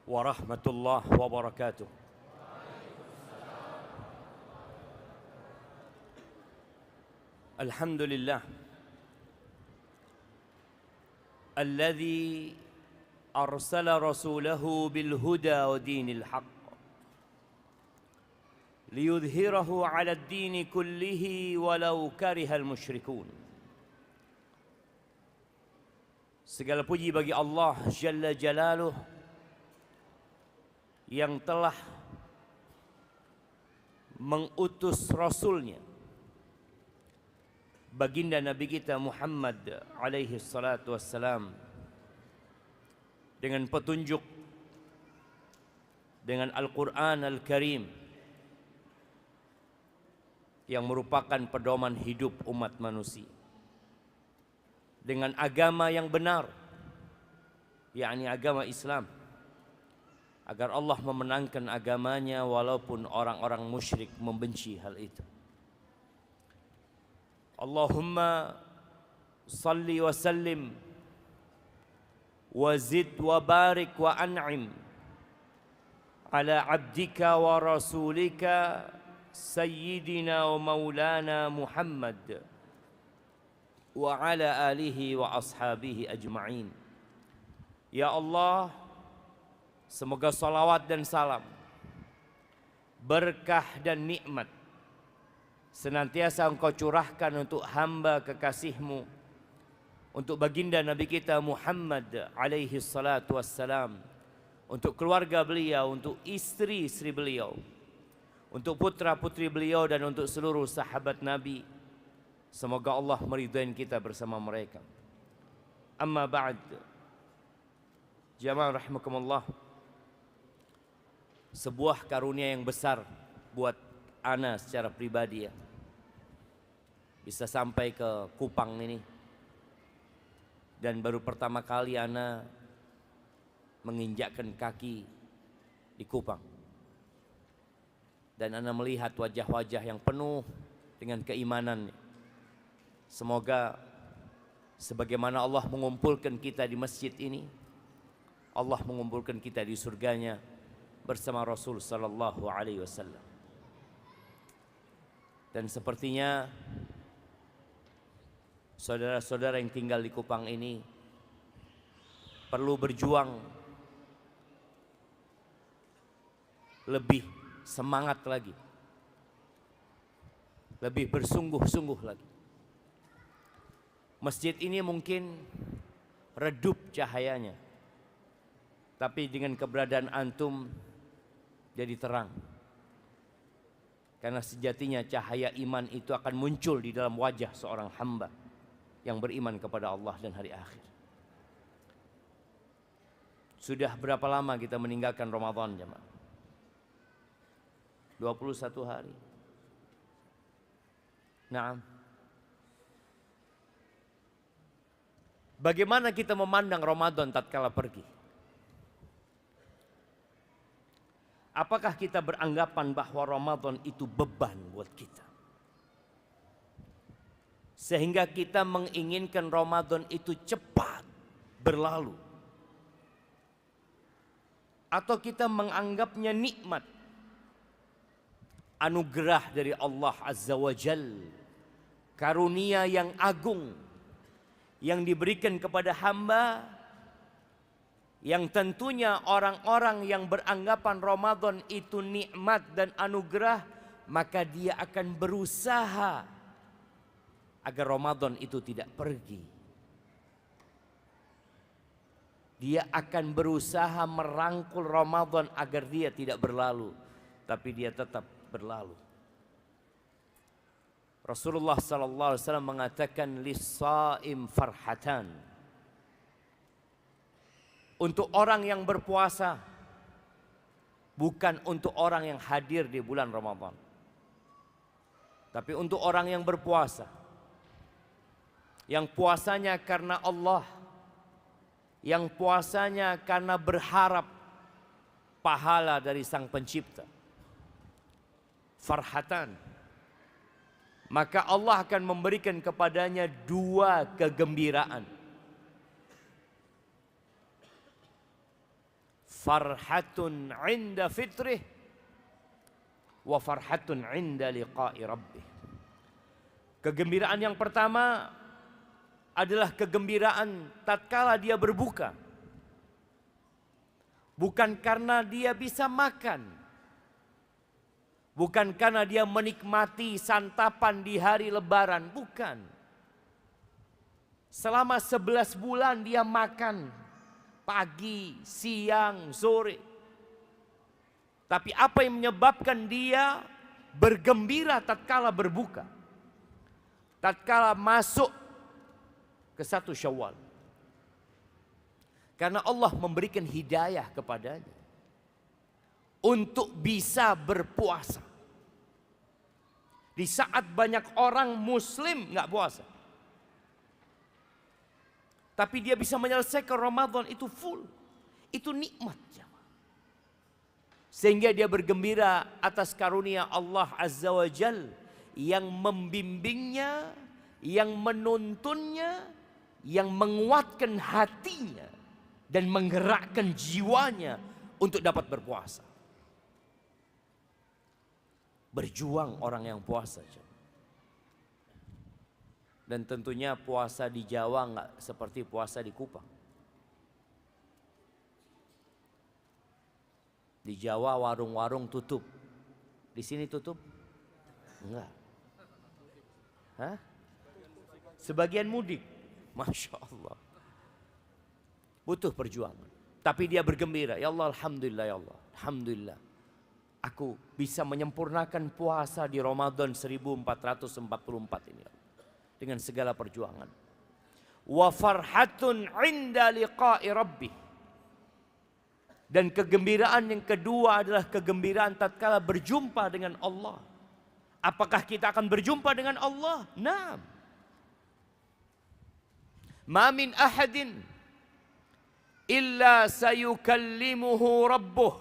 warahmatullahi wabarakatuh. Alhamdulillah alladzi arsala rasulahu bil huda wa dinil haqq liyudhhirahu 'ala ad-dini kullihi walau karihal musyrikun. Segala puji bagi Allah Jalla Jalaluh yang telah mengutus Rasulnya baginda Nabi kita Muhammad alaihi salatu wassalam dengan petunjuk, dengan Al-Quran Al-Karim yang merupakan pedoman hidup umat manusia, dengan agama yang benar, yakni agama Islam, agar Allah memenangkan agamanya walaupun orang-orang musyrik membenci hal itu. Allahumma salli wa sallim wa zid wa barik wa an'im ala abdika wa rasulika sayyidina wa maulana Muhammad wa ala alihi wa ashabihi ajma'in. Ya Allah, semoga salawat dan salam, berkah dan nikmat senantiasa Engkau curahkan untuk hamba kekasih-Mu, untuk baginda Nabi kita Muhammad alaihi salatu wassalam, untuk keluarga beliau, untuk istri-istri beliau, untuk putra-putri beliau, dan untuk seluruh sahabat Nabi. Semoga Allah meridai kita bersama mereka. Amma ba'd. Jamaah rahimakumullah. Sebuah karunia yang besar buat ana secara pribadi ya, bisa sampai ke Kupang ini. Dan baru pertama kali ana menginjakkan kaki di Kupang. Dan ana melihat wajah-wajah yang penuh dengan keimanan. Semoga sebagaimana Allah mengumpulkan kita di masjid ini, Allah mengumpulkan kita di surganya bersama Rasul sallallahu alaihi wasallam. Dan sepertinya saudara-saudara yang tinggal di Kupang ini perlu berjuang lebih semangat lagi, lebih bersungguh-sungguh lagi. Masjid ini mungkin redup cahayanya, tapi dengan keberadaan antum jadi terang. Karena sejatinya cahaya iman itu akan muncul di dalam wajah seorang hamba yang beriman kepada Allah dan hari akhir. Sudah berapa lama kita meninggalkan Ramadan, jemaah? 21 hari. Naam. Bagaimana kita memandang Ramadan tatkala pergi? Apakah kita beranggapan bahwa Ramadan itu beban buat kita, sehingga kita menginginkan Ramadan itu cepat berlalu? Atau kita menganggapnya nikmat, anugerah dari Allah Azza wa Jal, karunia yang agung yang diberikan kepada hamba, yang tentunya orang-orang yang beranggapan Ramadan itu nikmat dan anugerah, maka dia akan berusaha agar Ramadan itu tidak pergi. Dia akan berusaha merangkul Ramadan agar dia tidak berlalu, tapi dia tetap berlalu. Rasulullah sallallahu alaihi wasallam mengatakan lis-shaim farhatan. Untuk orang yang berpuasa, bukan untuk orang yang hadir di bulan Ramadan, tapi untuk orang yang berpuasa, yang puasanya karena Allah, yang puasanya karena berharap pahala dari Sang Pencipta. Farhatan. Maka Allah akan memberikan kepadanya dua kegembiraan. farhatun 'inda fitrih wa farhatun 'inda liqa'i rabbih. Kegembiraan yang pertama adalah kegembiraan tatkala dia berbuka. Bukan karena dia bisa makan, bukan karena dia menikmati santapan di hari lebaran, bukan. Selama 11 bulan dia makan pagi, siang, sore. Tapi apa yang menyebabkan dia bergembira tatkala berbuka? Tatkala masuk ke 1 Syawal. Karena Allah memberikan hidayah kepadanya untuk bisa berpuasa. Di saat banyak orang muslim nggak puasa. Tapi dia bisa menyelesaikan Ramadan itu full. Itu nikmat. Sehingga dia bergembira atas karunia Allah Azza wa Jal yang membimbingnya, yang menuntunnya, yang menguatkan hatinya dan menggerakkan jiwanya untuk dapat berpuasa. Berjuang orang yang puasa. Dan tentunya puasa di Jawa nggak seperti puasa di Kupang. Di Jawa warung-warung tutup. Di sini tutup? Enggak. Hah? Sebagian mudik. Masya Allah. Butuh perjuangan. Tapi dia bergembira. Ya Allah, Alhamdulillah ya Allah. Alhamdulillah. Aku bisa menyempurnakan puasa di Ramadan 1444 ini. Dengan segala perjuangan. Wa farhatun 'inda liqa'i rabbih. Dan kegembiraan yang kedua adalah kegembiraan tatkala berjumpa dengan Allah. Apakah kita akan berjumpa dengan Allah? Naam. Ma min ahadin illa sayukallimuhu rabbuh.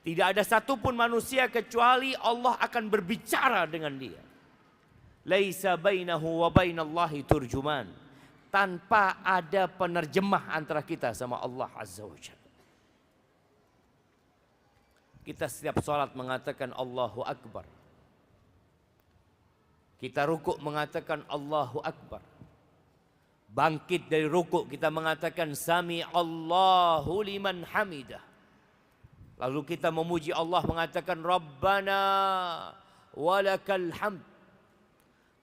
Tidak ada satupun manusia kecuali Allah akan berbicara dengan dia. Laisa bainahu wa bainallahi turjuman. Tanpa ada penerjemah antara kita sama Allah Azza wa Jalla. Kita setiap salat mengatakan Allahu Akbar. Kita rukuk mengatakan Allahu Akbar. Bangkit dari rukuk kita mengatakan Sami Allahu liman hamidah. Lalu kita memuji Allah mengatakan Rabbana walakal hamd.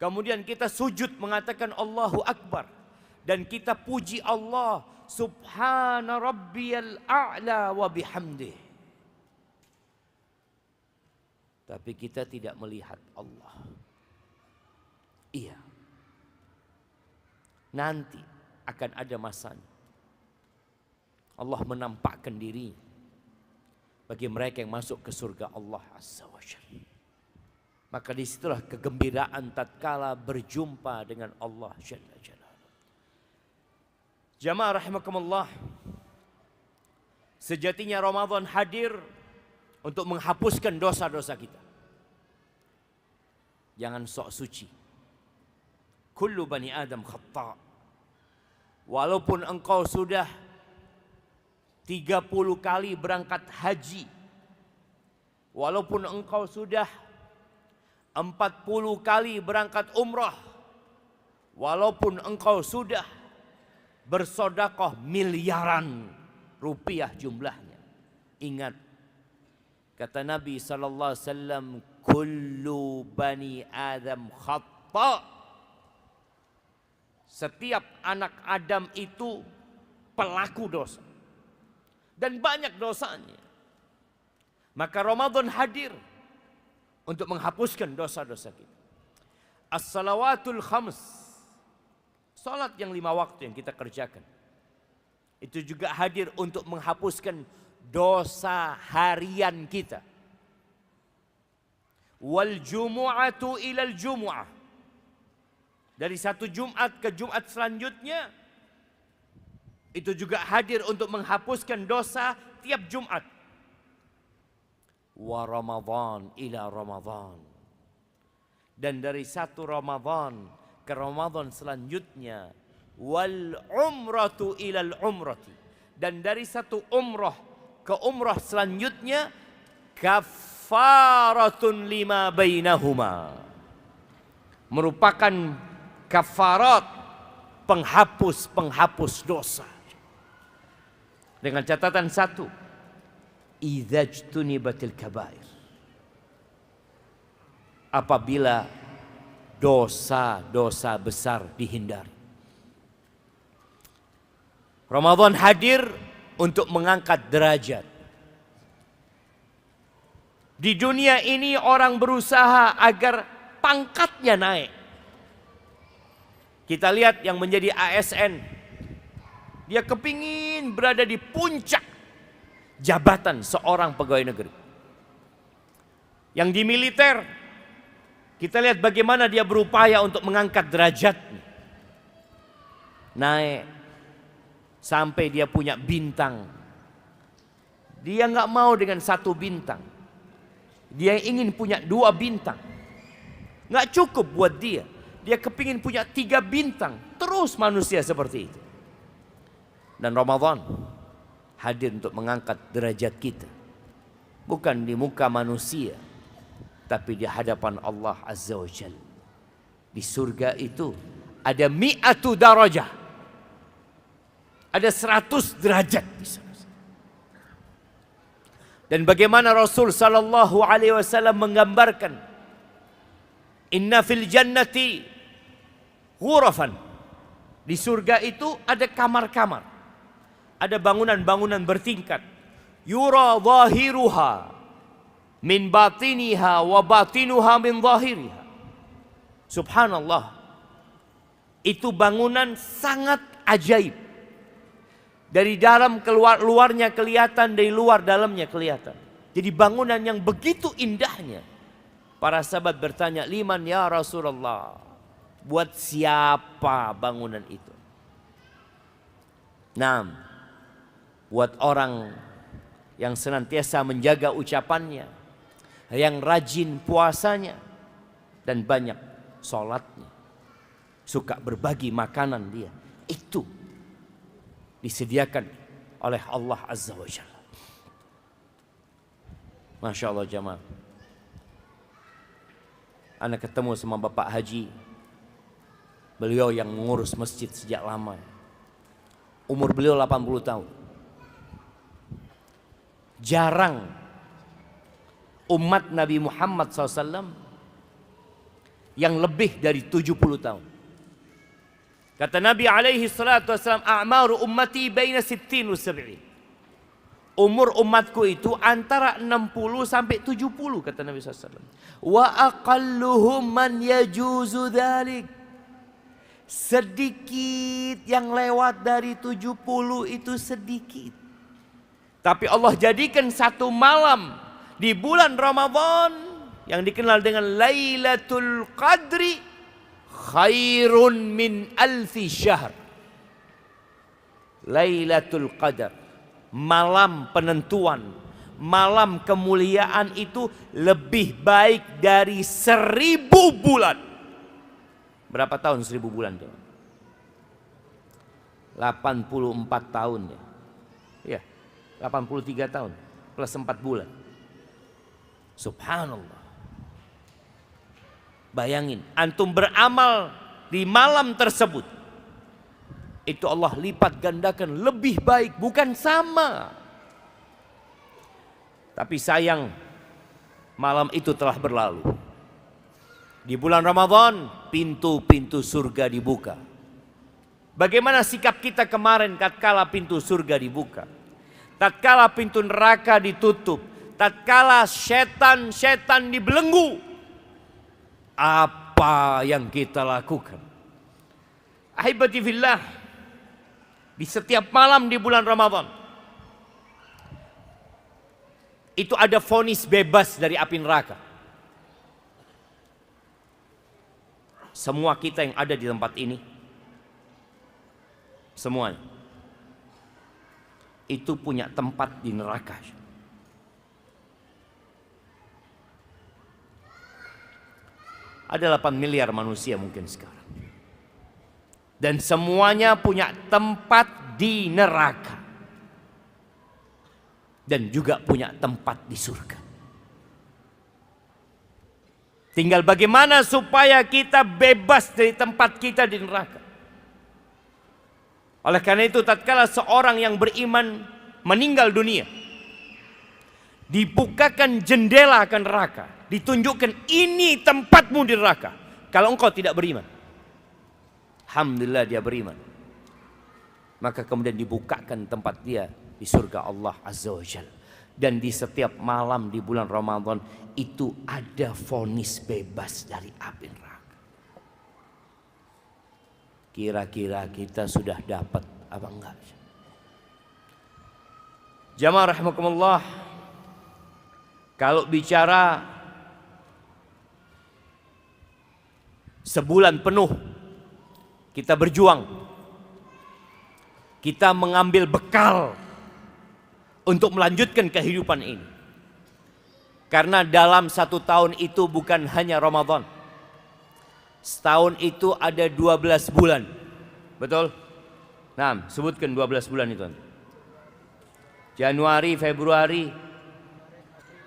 Kemudian kita sujud mengatakan Allahu Akbar. Dan kita puji Allah Subhana Rabbiyal A'la wa bihamdih. Tapi kita tidak melihat Allah. Iya. Nanti akan ada masanya. Allah menampakkan diri bagi mereka yang masuk ke surga Allah Azza wa Jalla. Maka disitulah kegembiraan tatkala berjumpa dengan Allah Jalla Jalla. Jamaah rahimakumullah. Sejatinya Ramadan hadir untuk menghapuskan dosa-dosa kita. Jangan sok suci. Kullu bani Adam khata'. Walaupun engkau sudah 30 kali berangkat haji. Walaupun engkau sudah 40 kali berangkat umrah. Walaupun engkau sudah bersodakoh miliaran rupiah jumlahnya. Ingat, kata Nabi SAW, kullu bani Adam khata'. Setiap anak Adam itu pelaku dosa. Dan banyak dosanya. Maka Ramadan hadir untuk menghapuskan dosa-dosa kita. As-salawatul khams. Salat yang 5 waktu yang kita kerjakan. Itu juga hadir untuk menghapuskan dosa harian kita. Wal jumu'atu ilal jumu'ah. Dari satu Jumat ke Jumat selanjutnya. Itu juga hadir untuk menghapuskan dosa tiap Jumat. Wa Ramadan ila Ramadan. Dan dari satu Ramadan ke Ramadan selanjutnya. Wal umratu ilal umrati. Dan dari satu umroh ke umroh selanjutnya, kafaratun lima bainahuma, merupakan kafarat, penghapus dosa. Dengan catatan satu, idza jtunibatil kabair, apabila dosa-dosa besar dihindari. Ramadan hadir untuk mengangkat derajat. Di dunia ini orang berusaha agar pangkatnya naik. Kita lihat yang menjadi ASN, dia kepingin berada di puncak jabatan seorang pegawai negeri. Yang di militer, kita lihat bagaimana dia berupaya untuk mengangkat derajatnya, naik sampai dia punya bintang. Dia nggak mau dengan satu bintang, dia ingin punya 2 bintang. Nggak cukup buat dia, dia kepingin punya 3 bintang. Terus manusia seperti itu. Dan Ramadan hadir untuk mengangkat derajat kita, bukan di muka manusia, tapi di hadapan Allah Azza wa Jalla. Di surga itu ada mi'atu darajah, ada 100 derajat di sana. Dan bagaimana Rasul sallallahu alaihi wasallam menggambarkan, inna fil jannati ghurafan, di surga itu ada kamar-kamar, ada bangunan-bangunan bertingkat. Yura zahiruha min batiniha wa batinuha min zahiriha. Subhanallah, itu bangunan sangat ajaib. Dari dalam keluar, luarnya kelihatan, dari luar dalamnya kelihatan. Jadi bangunan yang begitu indahnya. Para sahabat bertanya, liman ya Rasulullah, buat siapa bangunan itu? Nah, buat orang yang senantiasa menjaga ucapannya, yang rajin puasanya, dan banyak sholatnya, suka berbagi makanan dia. Itu disediakan oleh Allah Azza wa Jalla. Masya Allah jamaah. Anak ketemu sama Bapak Haji, beliau yang mengurus masjid sejak lama. Umur beliau 80 tahun. Jarang umat Nabi Muhammad SAW yang lebih dari 70 tahun. Kata Nabi alaihi salatu wassalam, a'maru ummati baina 60 wa 70. Umur umatku itu antara 60 sampai 70, kata Nabi SAW. Wa aqalluhum man yajuzu dhalik. Sedikit yang lewat dari 70 itu sedikit. Tapi Allah jadikan satu malam di bulan Ramadan yang dikenal dengan Lailatul Qadri khairun min alfi syahr. Lailatul Qadar, malam penentuan, malam kemuliaan itu lebih baik dari 1000 bulan. Berapa tahun 1000 bulan? 84 tahun ya. Ya, 83 tahun plus 4 bulan. Subhanallah. Bayangin, antum beramal di malam tersebut, itu Allah lipat gandakan lebih baik, bukan sama. Tapi sayang, malam itu telah berlalu. Di bulan Ramadan, pintu-pintu surga dibuka. Bagaimana sikap kita kemarin tatkala pintu surga dibuka? Tatkala pintu neraka ditutup, tatkala setan-setan dibelenggu, apa yang kita lakukan? Ahibati fillah, di setiap malam di bulan Ramadan itu ada vonis bebas dari api neraka. Semua kita yang ada di tempat ini, semuanya itu punya tempat di neraka. Ada 8 miliar manusia mungkin sekarang. Dan semuanya punya tempat di neraka. dan juga punya tempat di surga. Tinggal bagaimana supaya kita bebas dari tempat kita di neraka. Oleh karena itu tatkala seorang yang beriman meninggal dunia, dibukakan jendela ke neraka, ditunjukkan ini tempatmu di neraka. Kalau engkau tidak beriman, alhamdulillah dia beriman, maka kemudian dibukakan tempat dia di surga Allah Azza wa Jalla. Dan di setiap malam di bulan Ramadan itu ada vonis bebas dari api neraka. Kira-kira kita sudah dapat apa enggak? Jamaah rahimakumullah, kalau bicara sebulan penuh kita berjuang, kita mengambil bekal untuk melanjutkan kehidupan ini. Karena dalam 1 tahun itu bukan hanya Ramadan. Setahun itu ada 12 bulan. Betul? Nah, sebutkan 12 bulan itu. Januari, Februari,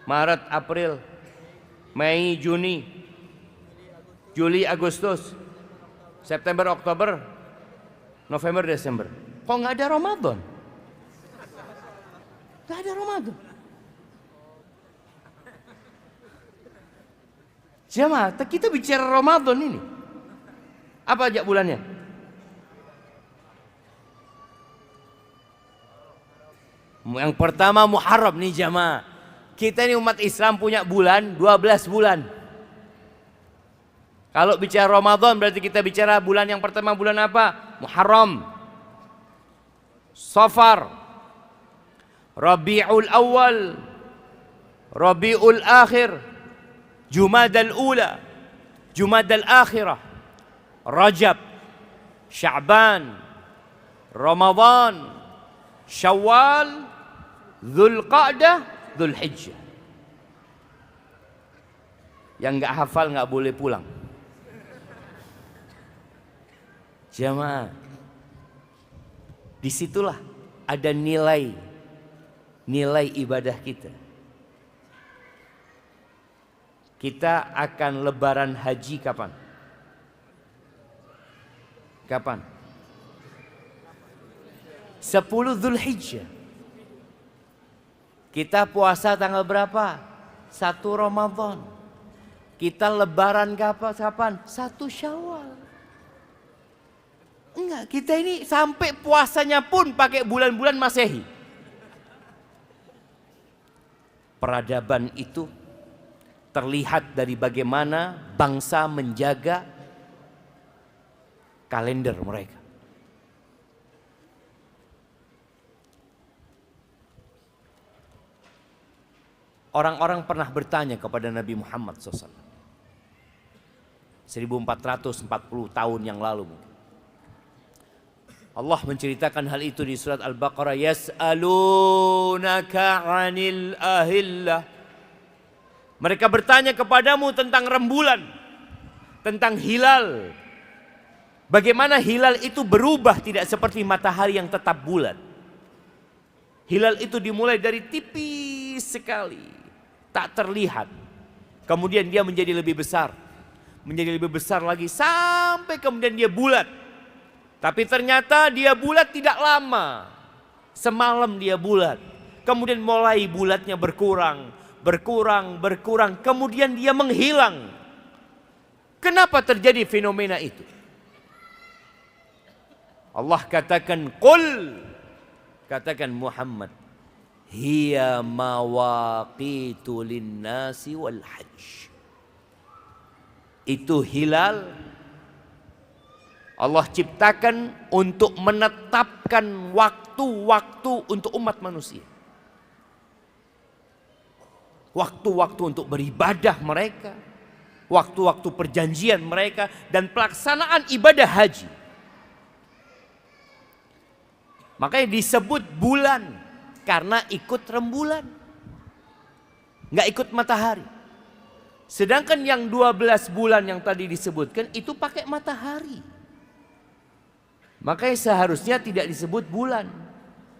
Maret, April, Mei, Juni, Juli, Agustus, September, Oktober, November, Desember. Kok nggak ada Ramadan? Nggak ada Ramadan. Jemaah, kita bicara Ramadan ini. Apa aja bulannya? Yang pertama Muharram nih jemaah. Kita ini umat Islam punya bulan 12 bulan. Kalau bicara Ramadan berarti kita bicara bulan yang pertama bulan apa? Muharram, Safar, Rabiul Awal, Rabiul Akhir, Jumadal Ula, Jumadal Akhirah, Rajab, Sya'ban, Ramadan, Syawal, Dzulqa'dah, Dzulhijjah. Yang enggak hafal enggak boleh pulang. Jamaah, disitulah ada nilai ibadah kita. Kita akan lebaran haji kapan? Kapan? 10 Dzulhijjah. Kita puasa tanggal berapa? 1 Ramadan. Kita lebaran kapan? 1 Syawal. Enggak, kita ini sampai puasanya pun pakai bulan-bulan Masehi. Peradaban itu terlihat dari bagaimana bangsa menjaga kalender mereka. Orang-orang pernah bertanya kepada Nabi Muhammad SAW 1440 tahun yang lalu mungkin. Allah menceritakan hal itu di surat Al-Baqarah, yas'alunaka 'anil ahillah. Mereka bertanya kepadamu tentang rembulan, tentang hilal. Bagaimana hilal itu berubah tidak seperti matahari yang tetap bulat. Hilal itu dimulai dari tipis sekali, tak terlihat. Kemudian dia menjadi lebih besar lagi sampai kemudian dia bulat. Tapi ternyata dia bulat tidak lama. Semalam dia bulat. Kemudian mulai bulatnya berkurang. Kemudian dia menghilang. Kenapa terjadi fenomena itu? Allah katakan, Qul, katakan Muhammad, hiya mawaqitu linnasi wal hajj. Itu hilal Allah ciptakan untuk menetapkan waktu-waktu untuk umat manusia. Waktu-waktu untuk beribadah mereka, waktu-waktu perjanjian mereka, dan pelaksanaan ibadah haji. Makanya disebut bulan, karena ikut rembulan, nggak ikut matahari. Sedangkan yang 12 bulan yang tadi disebutkan itu pakai matahari. Makanya seharusnya tidak disebut bulan,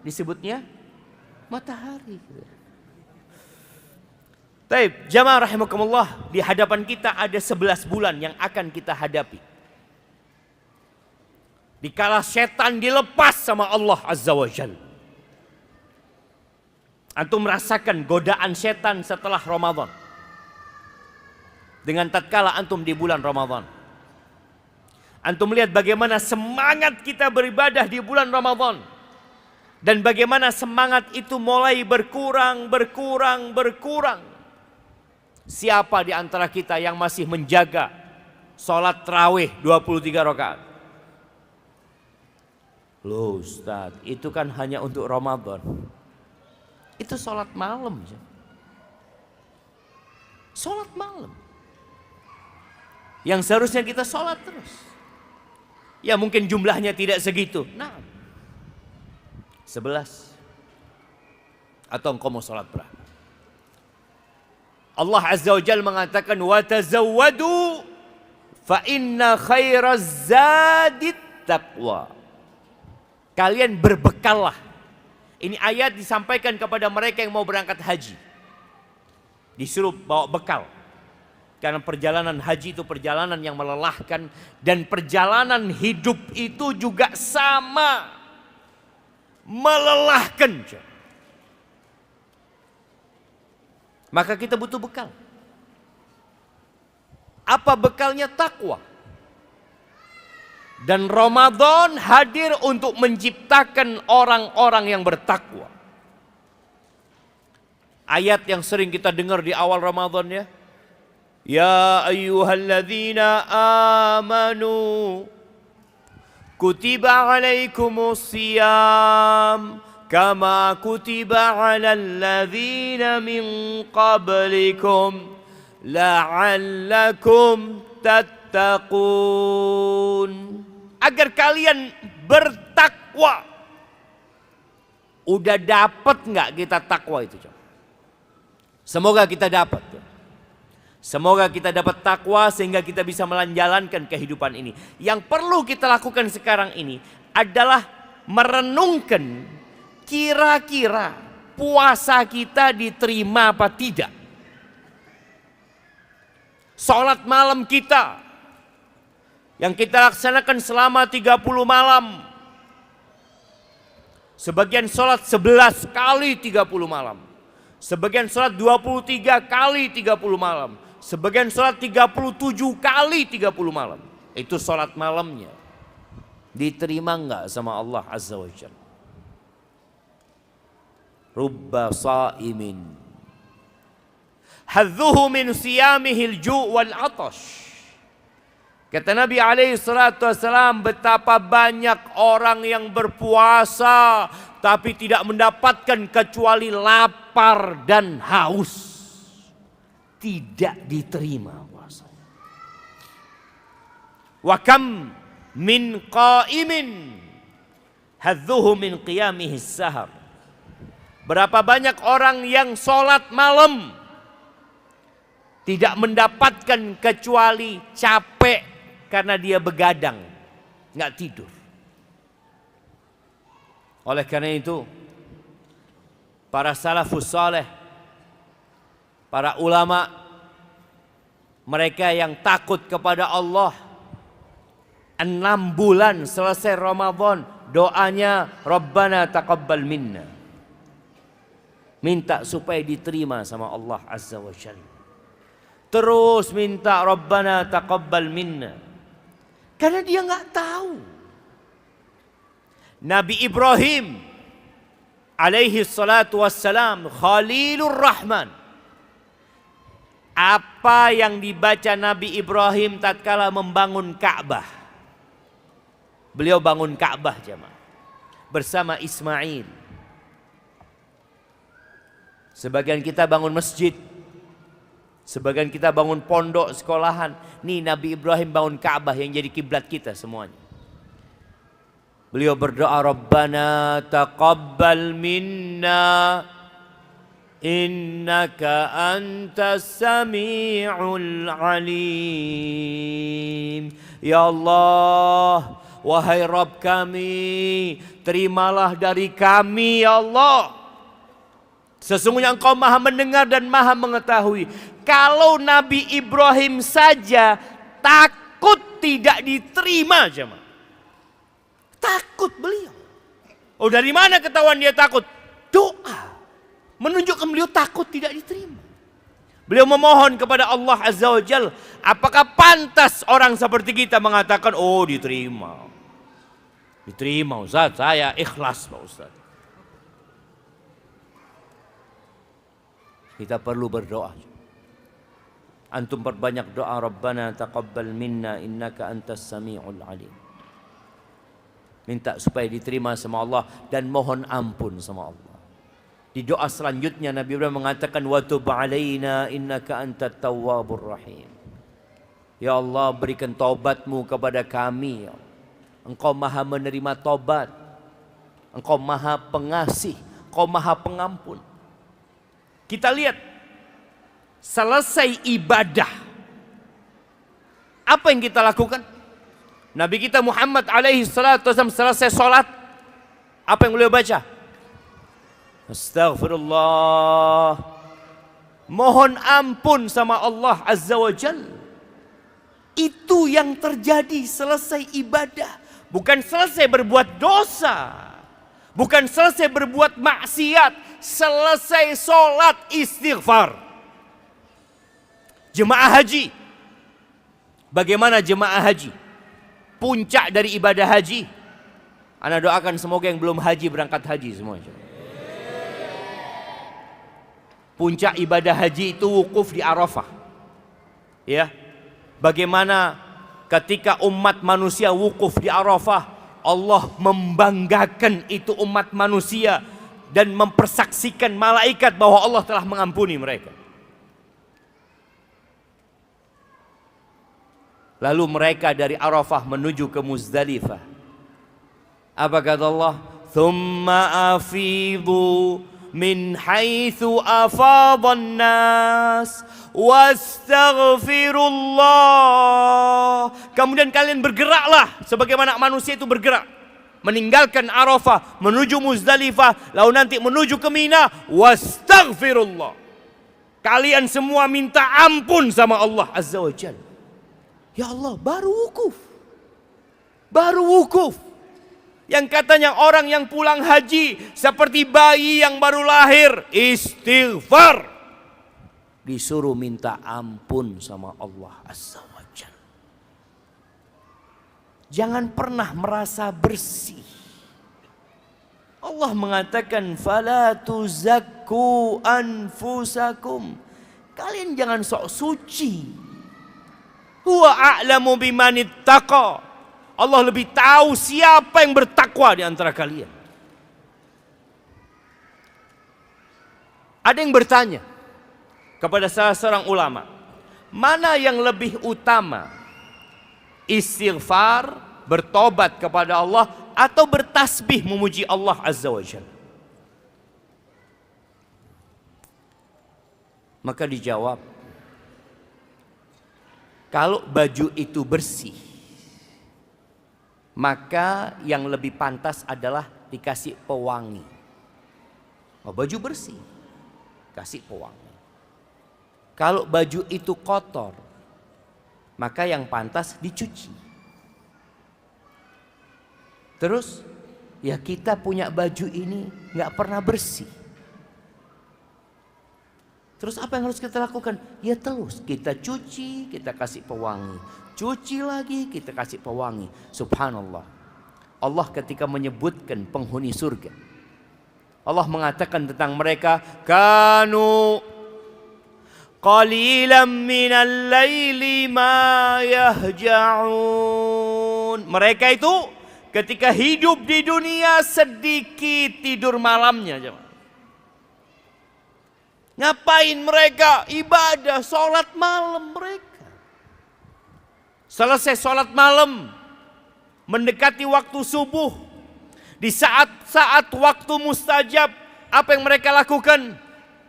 disebutnya matahari. Baik, jamaah rahimakumullah, di hadapan kita ada 11 bulan yang akan kita hadapi. Dikala setan dilepas sama Allah Azza wa Jalla. Antum merasakan godaan setan setelah Ramadan. Dengan tatkala antum di bulan Ramadan. Antum melihat bagaimana semangat kita beribadah di bulan Ramadan. Dan bagaimana semangat itu mulai berkurang. Siapa di antara kita yang masih menjaga sholat tarawih 23 rakaat? Loh Ustaz, itu kan hanya untuk Ramadan. Itu sholat malam. Sholat malam. Yang seharusnya kita sholat terus. Ya mungkin jumlahnya tidak segitu. Nah, 11. Atau engkau mau sholat berapa? Allah Azza wa Jalla mengatakan wa tazawwadu fa inna khairaz zadit taqwa. Kalian berbekallah. Ini ayat disampaikan kepada mereka yang mau berangkat haji. Disuruh bawa bekal. Karena perjalanan haji itu perjalanan yang melelahkan. Dan perjalanan hidup itu juga sama. Melelahkan. Maka kita butuh bekal. Apa bekalnya? Takwa. Dan Ramadan hadir untuk menciptakan orang-orang yang bertakwa. Ayat yang sering kita dengar di awal Ramadan ya. Ya ayyuhalladzina amanu kutiba alaikumus siyam kama kutiba alal ladzina min qablikum la'allakum tattaqun. Agar kalian bertakwa. Udah dapat nggak kita takwa itu? Semoga kita dapat. Semoga kita dapat takwa sehingga kita bisa menjalankan kehidupan ini. Yang perlu kita lakukan sekarang ini adalah merenungkan kira-kira puasa kita diterima apa tidak. Salat malam kita yang kita laksanakan selama 30 malam. Sebagian salat 11 kali 30 malam. Sebagian salat 23 kali 30 malam. Sebagian salat 37 kali 30 malam. Itu salat malamnya. Diterima enggak sama Allah Azza wa Jalla? Rubba sa'imin hadzuhu min siyamihil ju' wal atash. Kata Nabi alaihi salatu wassalam, betapa banyak orang yang berpuasa tapi tidak mendapatkan kecuali lapar dan haus. Tidak diterima puasanya. Wa kam min qa'imin hadzuhu min qiyamihi sahar. Berapa banyak orang yang sholat malam tidak mendapatkan kecuali capek karena dia begadang, nggak tidur. Oleh karena itu, para salafus saleh, para ulama, mereka yang takut kepada Allah, 6 bulan selesai Ramadan, doanya Rabbana taqabbal minna. Minta supaya diterima sama Allah Azza wa Jalla. Terus minta Rabbana taqabbal minna. Karena dia nggak tahu. Nabi Ibrahim alaihi salatu wassalam, Khalilur Rahman. Apa yang dibaca Nabi Ibrahim tatkala membangun Ka'bah? Beliau bangun Ka'bah jemaah bersama Ismail. Sebagian kita bangun masjid, sebagian kita bangun pondok sekolahan. Nih Nabi Ibrahim bangun Ka'bah yang jadi kiblat kita semuanya. Beliau berdoa, Rabbana taqabbal minna innaka antas sami'ul alim. Ya Allah, wahai Rabb kami, terimalah dari kami ya Allah. Sesungguhnya engkau maha mendengar dan maha mengetahui. Kalau Nabi Ibrahim saja takut tidak diterima jemaah. Takut beliau. Oh, dari mana ketahuan dia takut? Doa menunjukkan beliau takut tidak diterima. Beliau memohon kepada Allah Azza wa Jal. Apakah pantas orang seperti kita mengatakan, oh diterima. Diterima Ustaz, saya ikhlas Pak Ustaz. Kita perlu berdoa. Antum perbanyak doa, Rabbana taqabbal minna innaka antas sami'ul alim. Minta supaya diterima sama Allah dan mohon ampun sama Allah. Di doa selanjutnya Nabi Ibrahim mengatakan, wa tub alaina innaka antat tawwabur rahim. Ya Allah, berikan taubatmu kepada kami. Engkau maha menerima taubat. Engkau maha pengasih. Engkau maha pengampun. Kita lihat, selesai ibadah, apa yang kita lakukan? Nabi kita Muhammad alaihi salatu wasallam selesai sholat, apa yang beliau baca? Astaghfirullah, mohon ampun sama Allah Azza wa Jal. Itu yang terjadi selesai ibadah. Bukan selesai berbuat dosa, bukan selesai berbuat maksiat, selesai sholat istighfar. Jemaah haji, bagaimana jemaah haji? Puncak dari ibadah haji, ana doakan semoga yang belum haji berangkat haji semua. Puncak ibadah haji itu wukuf di Arafah. Ya, bagaimana ketika umat manusia wukuf di Arafah, Allah membanggakan itu umat manusia dan mempersaksikan malaikat bahwa Allah telah mengampuni mereka. Lalu mereka dari Arafah menuju ke Muzdalifah. Apa kata Allah? Thumma afidu min haitsu afadhan nas wastaghfirullah. Kemudian kalian bergeraklah sebagaimana manusia itu bergerak, meninggalkan Arafah menuju Muzdalifah, lalu nanti menuju ke Mina. Wastaghfirullah, kalian semua minta ampun sama Allah Azza wa Jalla. Ya Allah, baru wukuf. Baru wukuf. Yang katanya orang yang pulang haji seperti bayi yang baru lahir, istighfar. Disuruh minta ampun sama Allah Azza wa Jalla. Jangan pernah merasa bersih. Allah mengatakan, fala tuzakku anfusakum. Kalian jangan sok suci. Huwa a'lamu bimanittaqa. Allah lebih tahu siapa yang bertakwa di antara kalian. Ada yang bertanya kepada salah seorang ulama, mana yang lebih utama? Istighfar, bertobat kepada Allah, atau bertasbih memuji Allah Azza wa Jalla? Maka dijawab, kalau baju itu bersih, maka yang lebih pantas adalah dikasih pewangi. Oh, baju bersih, kasih pewangi. Kalau baju itu kotor, maka yang pantas dicuci. Terus, ya kita punya baju ini nggak pernah bersih. Terus apa yang harus kita lakukan? Ya terus kita cuci, kita kasih pewangi. Cuci lagi, kita kasih pewangi. Subhanallah. Allah ketika menyebutkan penghuni surga, Allah mengatakan tentang mereka, kanu qalilan minal laili ma yahja'un. Mereka itu ketika hidup di dunia sedikit tidur malamnya, jemaah. Ngapain mereka? Ibadah, sholat malam mereka. Selesai sholat malam, mendekati waktu subuh, di saat-saat waktu mustajab, apa yang mereka lakukan?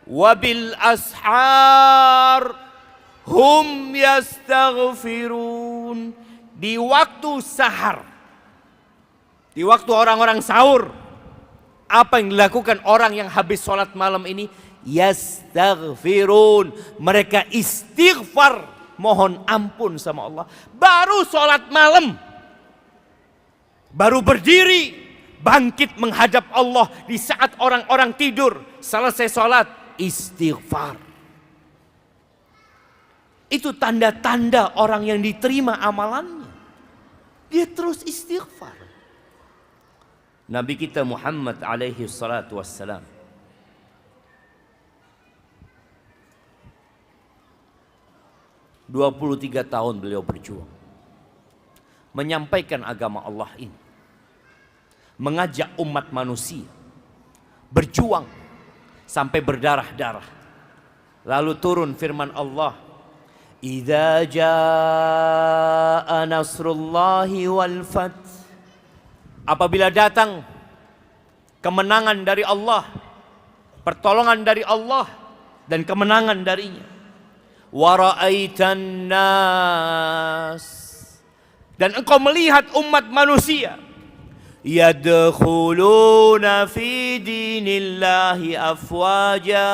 Wabil ashar hum yastaghfirun. Di waktu sahar, di waktu orang-orang sahur, Apa yang dilakukan orang yang habis sholat malam ini? Yastaghfirun. Mereka istighfar, mohon ampun sama Allah. Baru sholat malam, baru berdiri, bangkit menghadap Allah di saat orang-orang tidur. Selesai sholat, istighfar. Itu tanda-tanda orang yang diterima amalannya. Dia terus istighfar. Nabi kita Muhammad alaihi salatu wassalam, 23 tahun beliau berjuang menyampaikan agama Allah ini, mengajak umat manusia berjuang sampai berdarah-darah. Lalu turun firman Allah, "Idza jaa nasrullahi wal fath." Apabila datang kemenangan dari Allah, pertolongan dari Allah dan kemenangan darinya. Wa ra'aitan nas, dan engkau melihat umat manusia yadkhuluna fi dinillahi afwaja.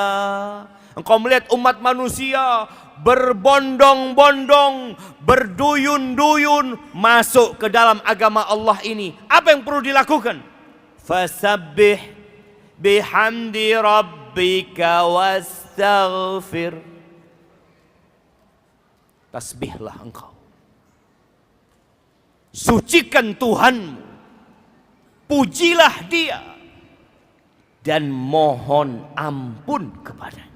Engkau melihat umat manusia berbondong-bondong, berduyun-duyun masuk ke dalam agama Allah ini. Apa yang perlu dilakukan? Fasabbih bihamdi rabbika wastaghfir. Tasbihlah engkau, sucikan Tuhanmu, pujilah Dia, dan mohon ampun kepadanya.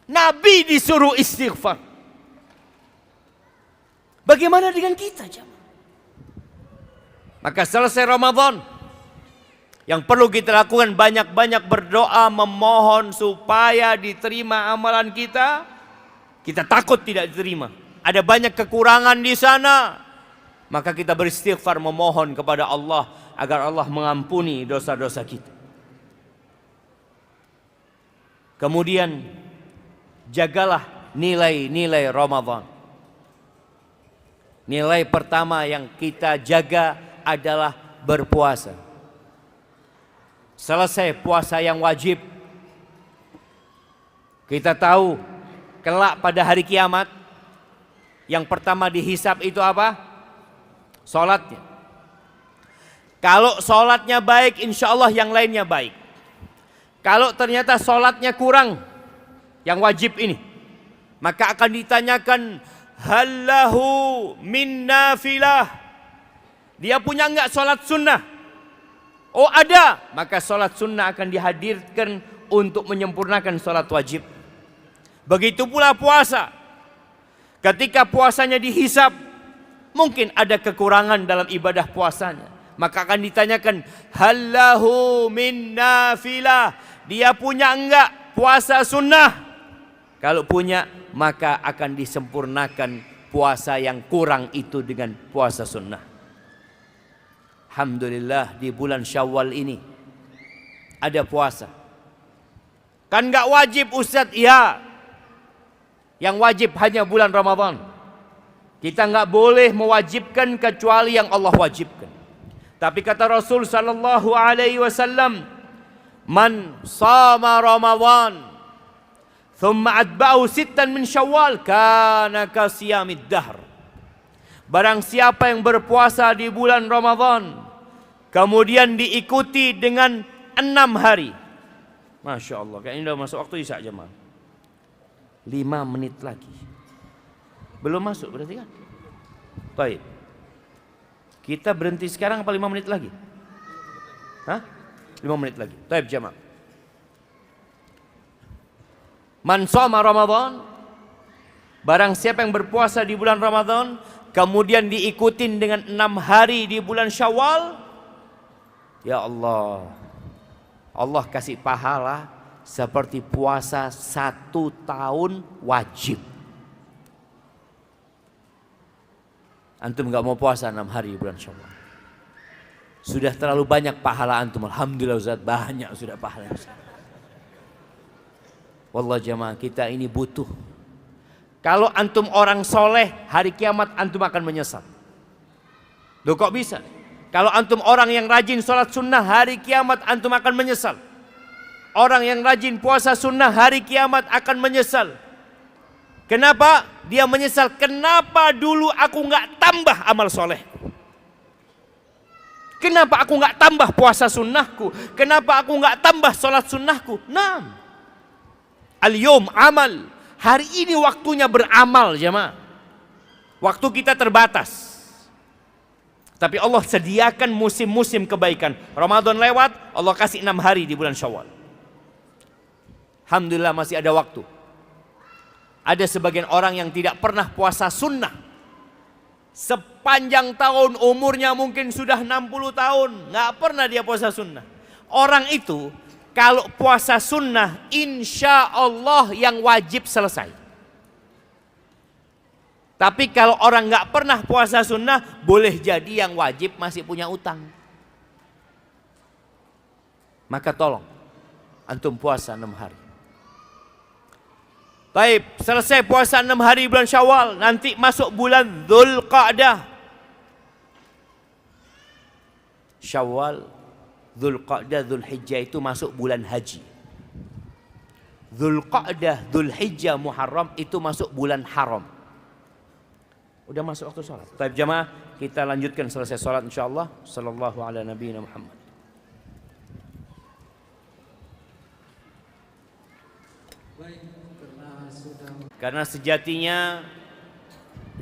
Nabi disuruh istighfar. Bagaimana dengan kita, jemaah? Maka selesai Ramadan, yang perlu kita lakukan banyak-banyak berdoa, memohon supaya diterima amalan kita. Kita takut tidak diterima, ada banyak kekurangan di sana. Maka kita beristighfar, memohon kepada Allah agar Allah mengampuni dosa-dosa kita. Kemudian jagalah nilai-nilai Ramadan. Nilai pertama yang kita jaga adalah berpuasa. Selesai puasa yang wajib, kita tahu kelak pada hari kiamat yang pertama dihisap itu apa? Salatnya. Kalau salatnya baik, insya Allah yang lainnya baik. Kalau ternyata salatnya kurang, yang wajib ini, maka akan ditanyakan, hallahu min nafilah. Dia punya enggak salat sunnah? Oh ada, maka salat sunnah akan dihadirkan untuk menyempurnakan salat wajib. Begitu pula puasa. Ketika puasanya dihisap, mungkin ada kekurangan dalam ibadah puasanya, maka akan ditanyakan, hallahu min nafilah. Dia punya enggak puasa sunnah? Kalau punya, maka akan disempurnakan puasa yang kurang itu dengan puasa sunnah. Alhamdulillah di bulan Syawal ini ada puasa. Kan enggak wajib Ustaz? Ya, yang wajib hanya bulan Ramadan. Kita enggak boleh mewajibkan kecuali yang Allah wajibkan. Tapi kata Rasul sallallahu alaihi wasallam, man shama Ramadan thumma atba'u sittan min Syawal kana kasiyamid dahr. Barang siapa yang berpuasa di bulan Ramadan kemudian diikuti dengan 6 hari. Masya Allah, kayaknya udah masuk waktu isya jemaah. 5 menit lagi. Belum masuk berarti kan? Baik. Kita berhenti sekarang apa 5 menit lagi? Hah? 5 menit lagi. Baik jemaah. Man shoma Ramadan, barang siapa yang berpuasa di bulan Ramadan kemudian diikutin dengan 6 hari di bulan Syawal, ya Allah, Allah kasih pahala seperti puasa 1 tahun wajib. Antum gak mau puasa 6 hari di bulan Syawal, sudah terlalu banyak pahala antum. Alhamdulillah Ustaz, banyak sudah pahala Ustaz. Wallah jemaah, kita ini butuh. Kalau antum orang soleh, hari kiamat antum akan menyesal. Loh kok bisa? Kalau antum orang yang rajin sholat sunnah, hari kiamat antum akan menyesal. Orang yang rajin puasa sunnah, hari kiamat akan menyesal. Kenapa? Dia menyesal, kenapa dulu aku nggak tambah amal soleh? Kenapa aku nggak tambah puasa sunnahku? Kenapa aku nggak tambah sholat sunnahku? Nah, al-yawm amal. Hari ini waktunya beramal, jemaah. Waktu kita terbatas. Tapi Allah sediakan musim-musim kebaikan. Ramadan lewat, Allah kasih 6 hari di bulan Syawal. Alhamdulillah masih ada waktu. Ada sebagian orang yang tidak pernah puasa sunnah. Sepanjang tahun umurnya mungkin sudah 60 tahun. Nggak pernah dia puasa sunnah. Orang itu kalau puasa sunnah, insya Allah yang wajib selesai. Tapi kalau orang nggak pernah puasa sunnah, boleh jadi yang wajib masih punya utang. Maka tolong, antum puasa 6 hari. Baik, selesai puasa 6 hari bulan Syawal, nanti masuk bulan Dzulqa'dah. Syawal, Dzulqa'dah, Dzulhijjah itu masuk bulan haji. Dzulqa'dah, Dzulhijjah, Muharram itu masuk bulan haram. Udah masuk waktu sholat. Baik jamaah, kita lanjutkan selesai sholat insyaallah. Sallallahu ala nabiyina Muhammad. Karena sejatinya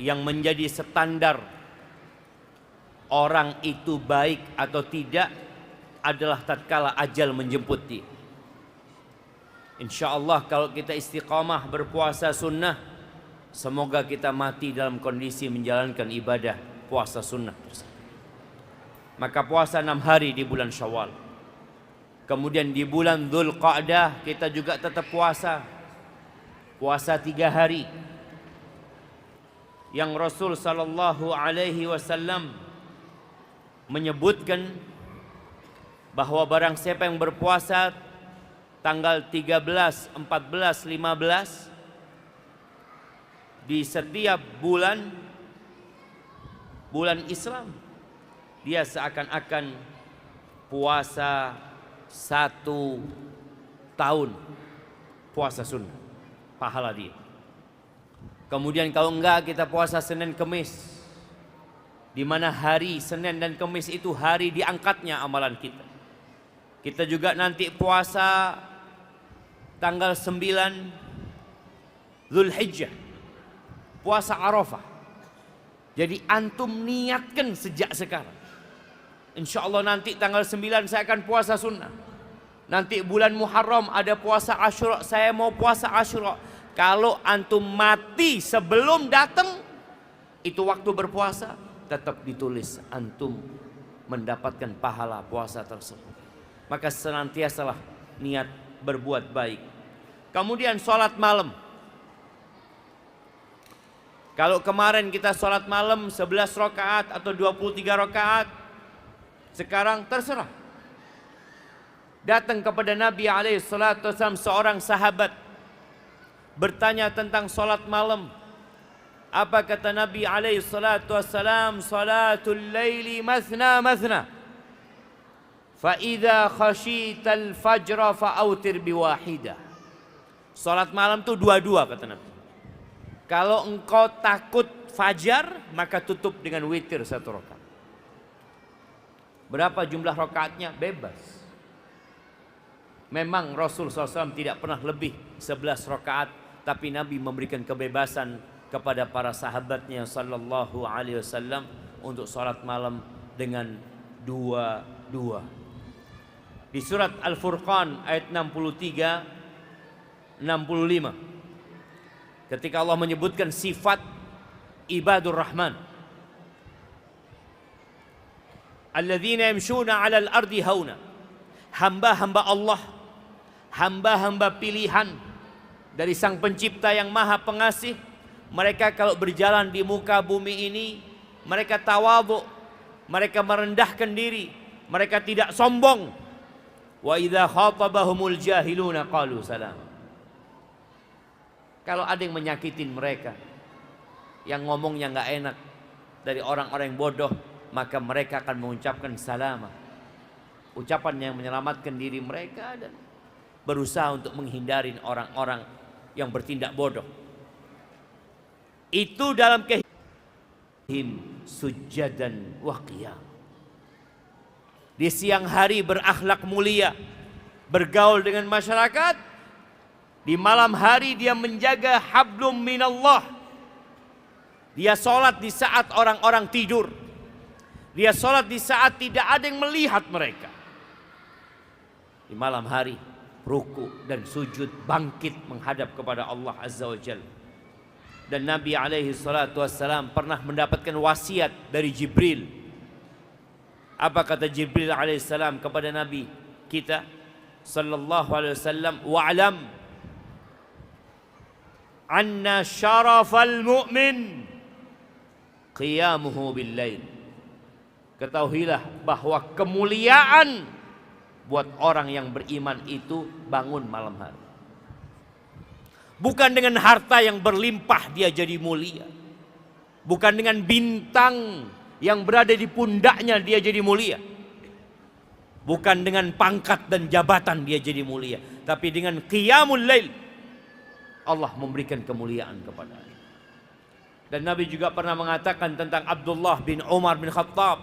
yang menjadi standar orang itu baik atau tidak adalah tatkala ajal menjemput dia. Insya Allah kalau kita istiqamah berpuasa sunnah, semoga kita mati dalam kondisi menjalankan ibadah puasa sunnah. Maka puasa 6 hari di bulan Syawal. Kemudian di bulan Dzulqa'dah kita juga tetap puasa. Puasa 3 hari yang Rasul sallallahu alaihi wasallam menyebutkan bahwa barang siapa yang berpuasa tanggal 13, 14, 15 di setiap bulan Islam, dia seakan-akan puasa 1 tahun puasa sunnah. Pahala dia. Kemudian kalau enggak kita puasa Senin Kemis, di mana hari Senin dan Kemis itu hari diangkatnya amalan kita. Kita juga nanti puasa tanggal 9 Dzulhijjah, puasa Arafah. Jadi antum niatkan sejak sekarang. Insya Allah nanti tanggal 9 saya akan puasa sunnah. Nanti bulan Muharram ada puasa Asyura, saya mau puasa Asyura. Kalau antum mati sebelum datang itu waktu berpuasa, tetap ditulis antum mendapatkan pahala puasa tersebut. Maka senantiasalah niat berbuat baik. Kemudian sholat malam. Kalau kemarin kita sholat malam 11 rakaat atau 23 rakaat, sekarang terserah. Datang kepada Nabi SAW seorang sahabat bertanya tentang sholat malam. Apa kata Nabi SAW? Salatul laili mathna mathna. Fa idza khashital fajra fa'autir biwahidah. Sholat malam itu 2-2 kata Nabi. Kalau engkau takut fajar, maka tutup dengan witir 1 rakaat. Berapa jumlah rakaatnya? Bebas. Memang Rasul SAW tidak pernah lebih 11 rakaat, tapi Nabi memberikan kebebasan kepada para sahabatnya sallallahu alaihi wasallam untuk salat malam dengan 2-2. Di surat Al-Furqan ayat 63 65, ketika Allah menyebutkan sifat ibadur rahman, alladzina yamshuna 'alal ardi hauna, hamba-hamba Allah, hamba-hamba pilihan dari Sang Pencipta yang Maha Pengasih. Mereka kalau berjalan di muka bumi ini, mereka tawadhu, mereka merendahkan diri, mereka tidak sombong. Wa idza khatabahumul jahiluna qalu salam. Kalau ada yang menyakitin mereka, yang ngomongnya nggak enak dari orang-orang yang bodoh, maka mereka akan mengucapkan salamah, ucapan yang menyelamatkan diri mereka dan berusaha untuk menghindari orang-orang yang bertindak bodoh. Itu dalam kehidupan sujadan wa qiyam. Di siang hari berakhlak mulia, bergaul dengan masyarakat. Di malam hari dia menjaga hablum minallah. Dia sholat di saat orang-orang tidur. Dia sholat di saat tidak ada yang melihat mereka. Di malam hari ruku dan sujud, bangkit menghadap kepada Allah Azza wa Jalla. Dan Nabi alaihi salatu wassalam pernah mendapatkan wasiat dari Jibril. Apa kata Jibril alaihi salam kepada Nabi kita sallallahu alaihi wasallam? Wa'lam anna syarafal mu'min qiyamuhu bil lail. Ketahuilah bahwa kemuliaan buat orang yang beriman itu bangun malam hari. Bukan dengan harta yang berlimpah dia jadi mulia. Bukan dengan bintang yang berada di pundaknya dia jadi mulia. Bukan dengan pangkat dan jabatan dia jadi mulia. Tapi dengan qiyamul lail Allah memberikan kemuliaan kepadanya. Dan Nabi juga pernah mengatakan tentang Abdullah bin Umar bin Khattab,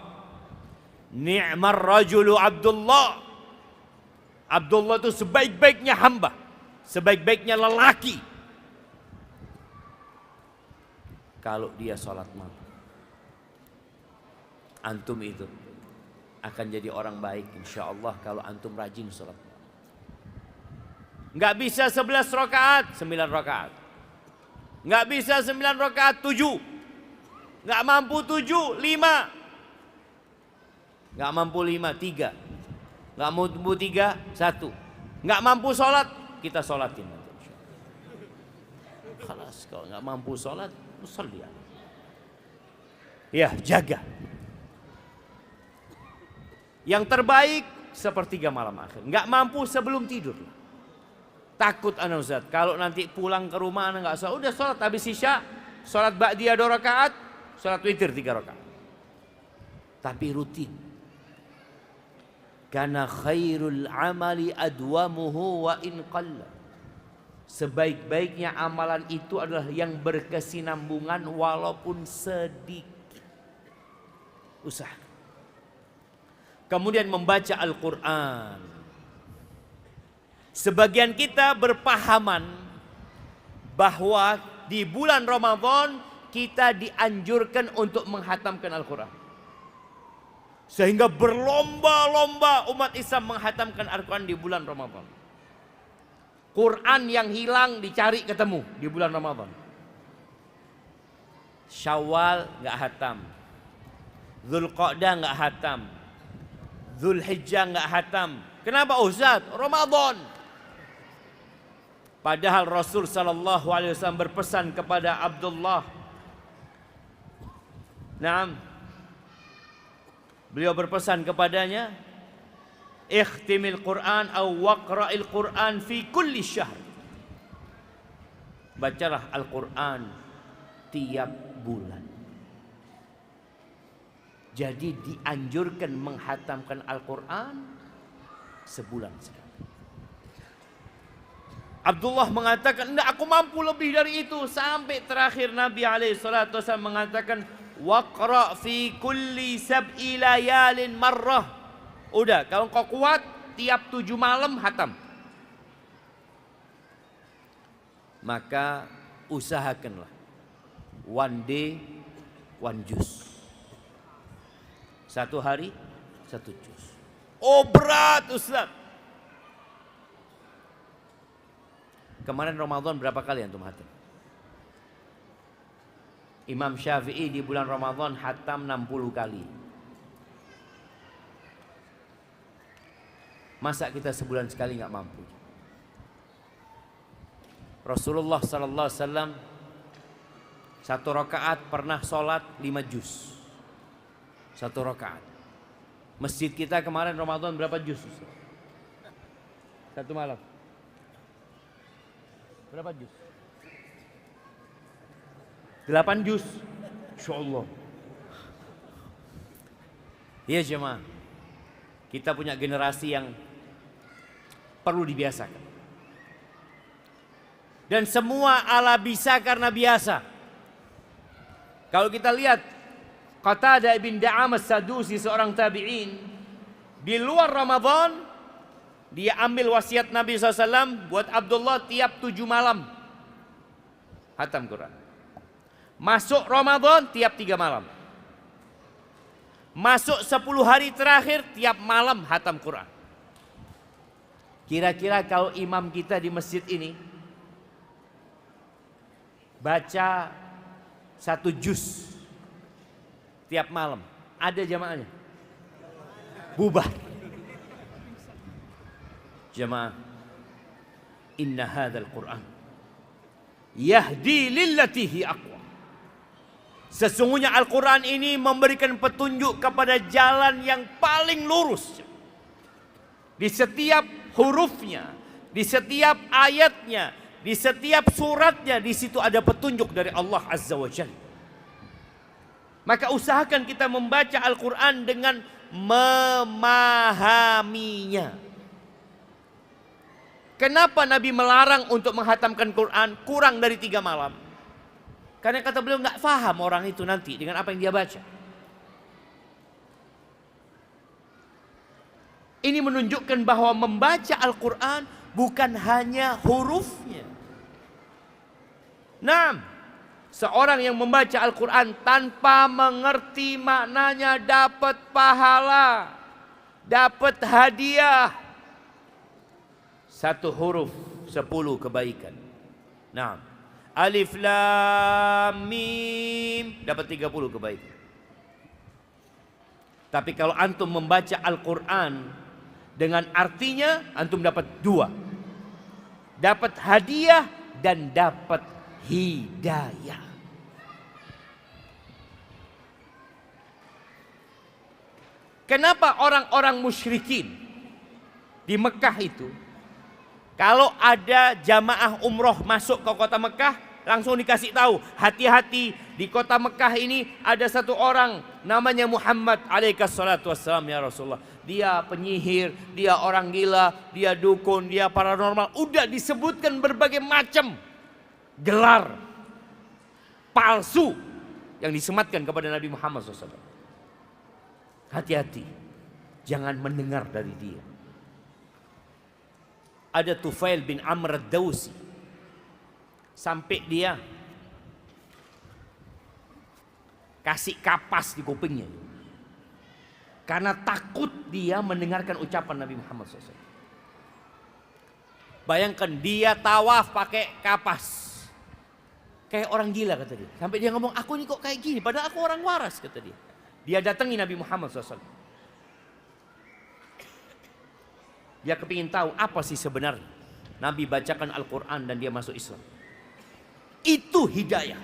ni'mar rajulu Abdullah. Abdullah itu sebaik-baiknya hamba, sebaik-baiknya lelaki kalau dia sholat malam. Antum itu akan jadi orang baik insya Allah kalau antum rajin sholat malam. Nggak bisa 11 rakaat, 9 rakaat. Nggak bisa 9 rakaat, 7. Nggak mampu 7, 5. Nggak mampu 5, 3. Nggak mampu 3, 1. Nggak mampu sholat, kita sholatin. Khalas, kalau nggak mampu sholat, usalli. Ya, jaga. Yang terbaik sepertiga malam akhir. Nggak mampu sebelum tidur. Takut anak Ustaz, kalau nanti pulang ke rumah anak nggak sholat, udah sholat habis isya, sholat ba'diyah 2 rakaat, sholat witir 3 rakaat. Tapi rutin. Karena khairul amali adwamuhu wa in qalla. Sebaik-baiknya amalan itu adalah yang berkesinambungan walaupun sedikit. Usaha. Kemudian membaca Al-Quran. Sebagian kita berpahaman bahwa di bulan Ramadan kita dianjurkan untuk menghatamkan Al-Quran. Sehingga berlomba-lomba umat Islam menghatamkan Al-Quran di bulan Ramadan. Quran yang hilang dicari ketemu di bulan Ramadan. Syawal nggak hatam, Dzulqa'dah nggak hatam, Dzulhijjah nggak hatam. Kenapa Ustaz? Ramadan. Padahal Rasul sallallahu alaihi wasallam berpesan kepada Abdullah. Naam. Beliau berpesan kepadanya, ikhtimil Quran atau waqra'il Quran fi kulli syahr. Bacalah Al-Quran tiap bulan. Jadi dianjurkan menghatamkan Al-Quran sebulan sekali. Abdullah mengatakan, enggak, aku mampu lebih dari itu. Sampai terakhir Nabi SAW mengatakan, waqra' fi kulli sab'i layalin marrah. Udah, kalau kau kuat tiap 7 malam hatam. Maka usahakanlah one day one juz. 1 hari 1 juz. Oh berat Ustaz. Kemarin Ramadan berapa kali antum hatam? Imam Syafi'i di bulan Ramadan hatam 60 kali. Masa kita sebulan sekali nggak mampu? Rasulullah sallallahu alaihi wasallam 1 rakaat pernah sholat 5 juz. 1 rakaat. Masjid kita kemarin Ramadan berapa juz? 1 malam. Berapa juz? 8 juz. Insyaallah. Ya jemaah, kita punya generasi yang perlu dibiasakan. Dan semua ala bisa karena biasa. Kalau kita lihat Qatadah bin Da'am as-Sadusi, seorang tabi'in, di luar Ramadan dia ambil wasiat Nabi SAW buat Abdullah tiap 7 malam hatam Quran. Masuk Ramadan tiap 3 malam. Masuk 10 hari terakhir tiap malam hatam Quran. Kira-kira kalau imam kita di masjid ini baca 1 juz tiap malam, ada jamaahnya? Bubar. Jamaah, inna hadzal Qur'an yahdi lillati hi aqwa. Sesungguhnya Al-Quran ini memberikan petunjuk kepada jalan yang paling lurus. Di setiap hurufnya, di setiap ayatnya, di setiap suratnya, di situ ada petunjuk dari Allah Azza wa Jalla. Maka usahakan kita membaca Al-Quran dengan memahaminya. Kenapa Nabi melarang untuk menghatamkan Quran kurang dari 3 malam? Karena kata beliau nggak paham orang itu nanti dengan apa yang dia baca. Ini menunjukkan bahwa membaca Al-Quran bukan hanya hurufnya. Nah, seorang yang membaca Al-Quran tanpa mengerti maknanya dapat pahala, dapat hadiah. 1 huruf 10 kebaikan. Nah, Alif Lam Mim dapat 30 kebaikan. Tapi kalau antum membaca Al-Quran dengan artinya, antum dapat 2. Dapat hadiah dan dapat hidayah. Kenapa orang-orang musyrikin di Mekah itu, kalau ada jamaah umroh masuk ke kota Mekah, langsung dikasih tahu, hati-hati, di kota Mekah ini ada 1 orang namanya Muhammad alaikas salatu wassalam ya Rasulullah. Dia penyihir, dia orang gila, dia dukun, dia paranormal. Udah disebutkan berbagai macam gelar palsu yang disematkan kepada Nabi Muhammad SAW. Hati-hati, jangan mendengar dari dia. Ada Tufail bin Amr ad-Dawsi, sampai dia kasih kapas di kupingnya karena takut dia mendengarkan ucapan Nabi Muhammad SAW. Bayangkan dia tawaf pakai kapas, kayak orang gila kata dia. Sampai dia ngomong, aku ini kok kayak gini, padahal aku orang waras kata dia. Dia datangi Nabi Muhammad SAW. Dia kepingin tahu apa sih sebenarnya. Nabi bacakan Al-Quran dan dia masuk Islam. Itu hidayah.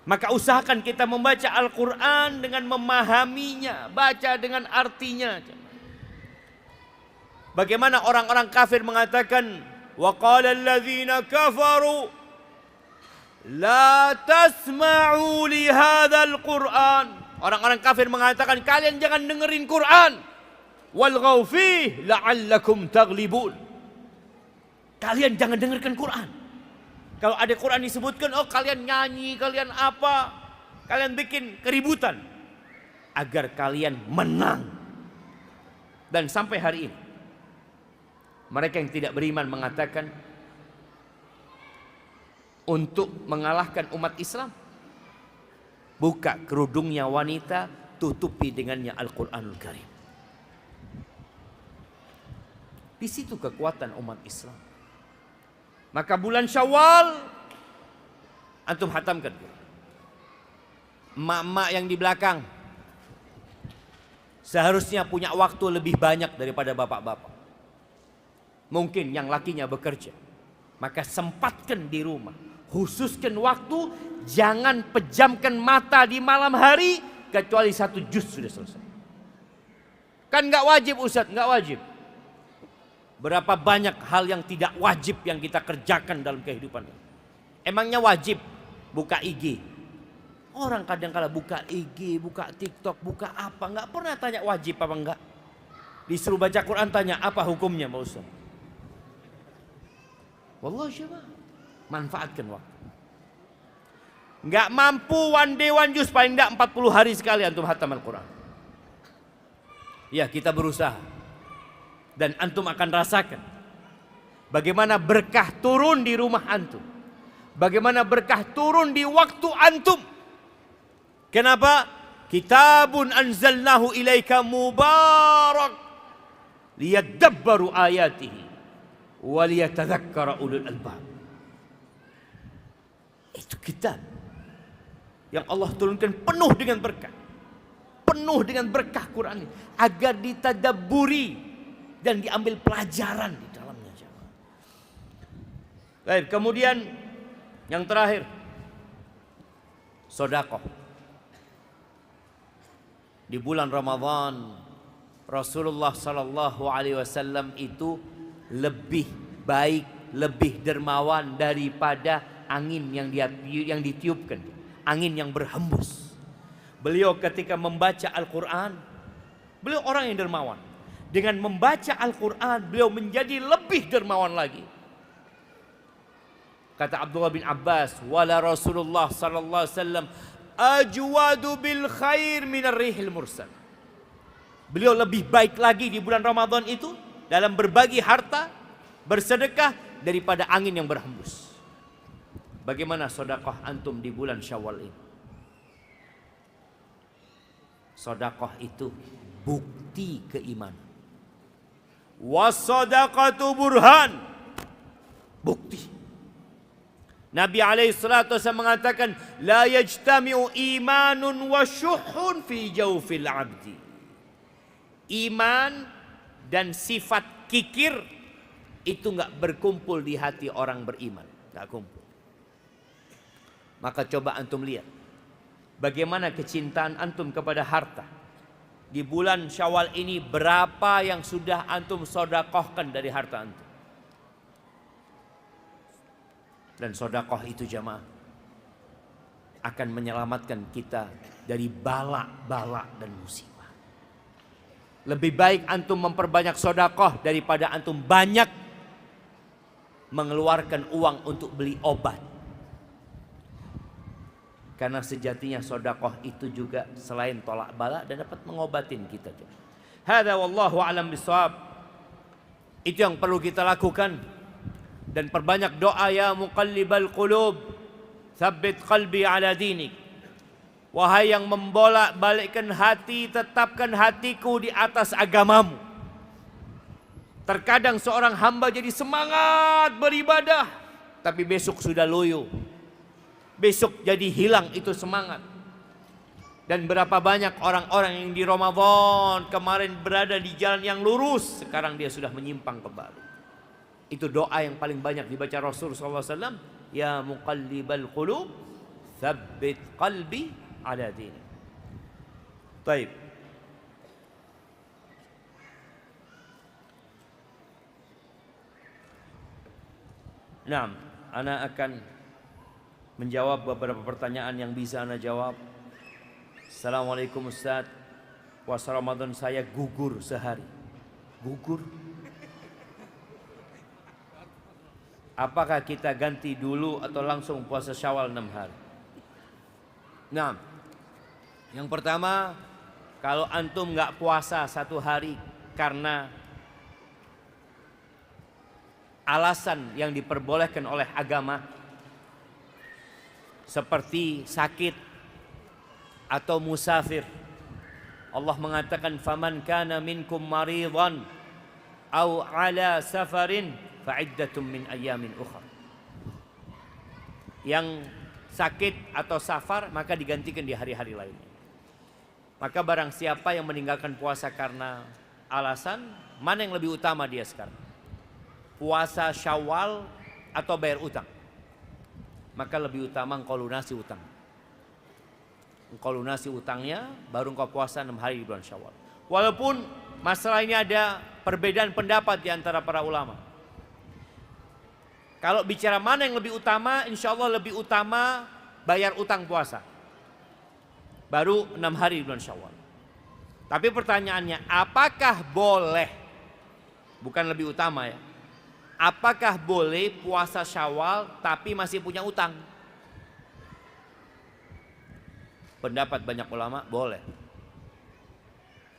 Maka usahakan kita membaca Al-Quran dengan memahaminya. Baca dengan artinya. Bagaimana orang-orang kafir mengatakan, wa qala alladzina kafaru la tasma'u li hadzal Qur'an. Orang-orang kafir mengatakan, kalian jangan dengerin Quran. Walghaw fihi la'allakum taghlibun. Kalian jangan dengarkan Quran. Kalau ada Quran disebutkan, oh kalian nyanyi, kalian apa, kalian bikin keributan agar kalian menang. Dan sampai hari ini mereka yang tidak beriman mengatakan untuk mengalahkan umat Islam, buka kerudungnya wanita, tutupi dengannya Al-Quranul Karim. Di situ kekuatan umat Islam. Maka bulan Syawal antum hatamkan. Emak-emak yang di belakang seharusnya punya waktu lebih banyak daripada bapak-bapak. Mungkin yang lakinya bekerja, maka sempatkan di rumah. Khususkan waktu, jangan pejamkan mata di malam hari kecuali 1 juz sudah selesai. Kan nggak wajib Ustaz, nggak wajib. Berapa banyak hal yang tidak wajib yang kita kerjakan dalam kehidupan. Emangnya wajib buka IG? Orang kadang-kala buka IG, buka TikTok, buka apa, nggak pernah tanya wajib apa enggak. Disuruh baca Quran tanya apa hukumnya Pak Ustaz. Wallah syabab, manfaatkan waktu. Nggak mampu one day one juz, paling enggak 40 hari sekali antum hatam Al-Quran. Ya, kita berusaha. Dan antum akan rasakan bagaimana berkah turun di rumah antum. Bagaimana berkah turun di waktu antum. Kenapa? Kitabun anzalnahu ilaika mubarak liyadabbaru ayatihi wa liyatadzakkara ulul albab. Itu kitab yang Allah turunkan penuh dengan berkah. Penuh dengan berkah Quran ini agar ditadabburi dan diambil pelajaran di dalamnya. Baik, kemudian yang terakhir, sedekah. Di bulan Ramadan Rasulullah sallallahu alaihi wasallam itu lebih baik, lebih dermawan daripada angin yang ditiupkan, angin yang berhembus. Beliau ketika membaca Al-Quran, beliau orang yang dermawan. Dengan membaca Al-Quran, beliau menjadi lebih dermawan lagi. Kata Abdullah bin Abbas, wala Rasulullah sallallahu alaihi wasallam ajwadu bil khair minar rihil mursal. Beliau lebih baik lagi di bulan Ramadan itu dalam berbagi harta, bersedekah daripada angin yang berhembus. Bagaimana sedekah antum di bulan Syawal ini? Sedekah itu bukti keimanan. Was-sadaqatu burhan, bukti. Nabi alaihi salatu wasallam mengatakan, la yajtami'u imanun wa syuhun fi jawfil abdi. Iman dan sifat kikir itu enggak berkumpul di hati orang beriman, enggak kumpul. Maka coba antum lihat bagaimana kecintaan antum kepada harta. Di bulan Syawal ini berapa yang sudah antum sedekahkan dari harta antum? Dan sedekah itu jamaah akan menyelamatkan kita dari bala-bala dan musibah. Lebih baik antum memperbanyak sedekah daripada antum banyak mengeluarkan uang untuk beli obat. Karena sejatinya sedekah itu juga selain tolak bala dan dapat mengobatin kita. Hadza wallahu a'lam bishawab. Itu yang perlu kita lakukan. Dan perbanyak doa, ya muqallibal qulub, tsabbit qalbi ala dinik. Wahai yang membolak-balikkan hati, tetapkan hatiku di atas agamamu. Terkadang seorang hamba jadi semangat beribadah, tapi besok sudah loyo. Besok jadi hilang itu semangat. Dan berapa banyak orang-orang yang di Ramadan kemarin berada di jalan yang lurus, sekarang dia sudah menyimpang kembali. Itu doa yang paling banyak dibaca Rasulullah SAW. Ya muqallibal qulub, tsabbit qalbi ala dinik. Baik. Nah, ana akan menjawab beberapa pertanyaan yang bisa ana jawab. Assalamualaikum Ustaz. Puasa Ramadan saya gugur sehari. Gugur? Apakah kita ganti dulu atau langsung puasa Syawal 6 hari? Nah, yang pertama, kalau antum nggak puasa 1 hari karena alasan yang diperbolehkan oleh agama, seperti sakit atau musafir, Allah mengatakan faman kana minkum maridan au ala safarin fa'iddatum min ayyamin ukhra. Yang sakit atau safar maka digantikan di hari-hari lainnya. Maka barang siapa yang meninggalkan puasa karena alasan, mana yang lebih utama dia sekarang? Puasa Syawal atau bayar utang? Maka lebih utama engkau lunasi utang. Engkau lunasi utangnya, baru engkau puasa 6 hari di bulan Syawal. Walaupun masalah ini ada perbedaan pendapat di antara para ulama. Kalau bicara mana yang lebih utama, insya Allah lebih utama bayar utang puasa. Baru 6 hari bulan Syawal. Tapi pertanyaannya, apakah boleh, bukan lebih utama ya, apakah boleh puasa Syawal tapi masih punya utang? Pendapat banyak ulama boleh.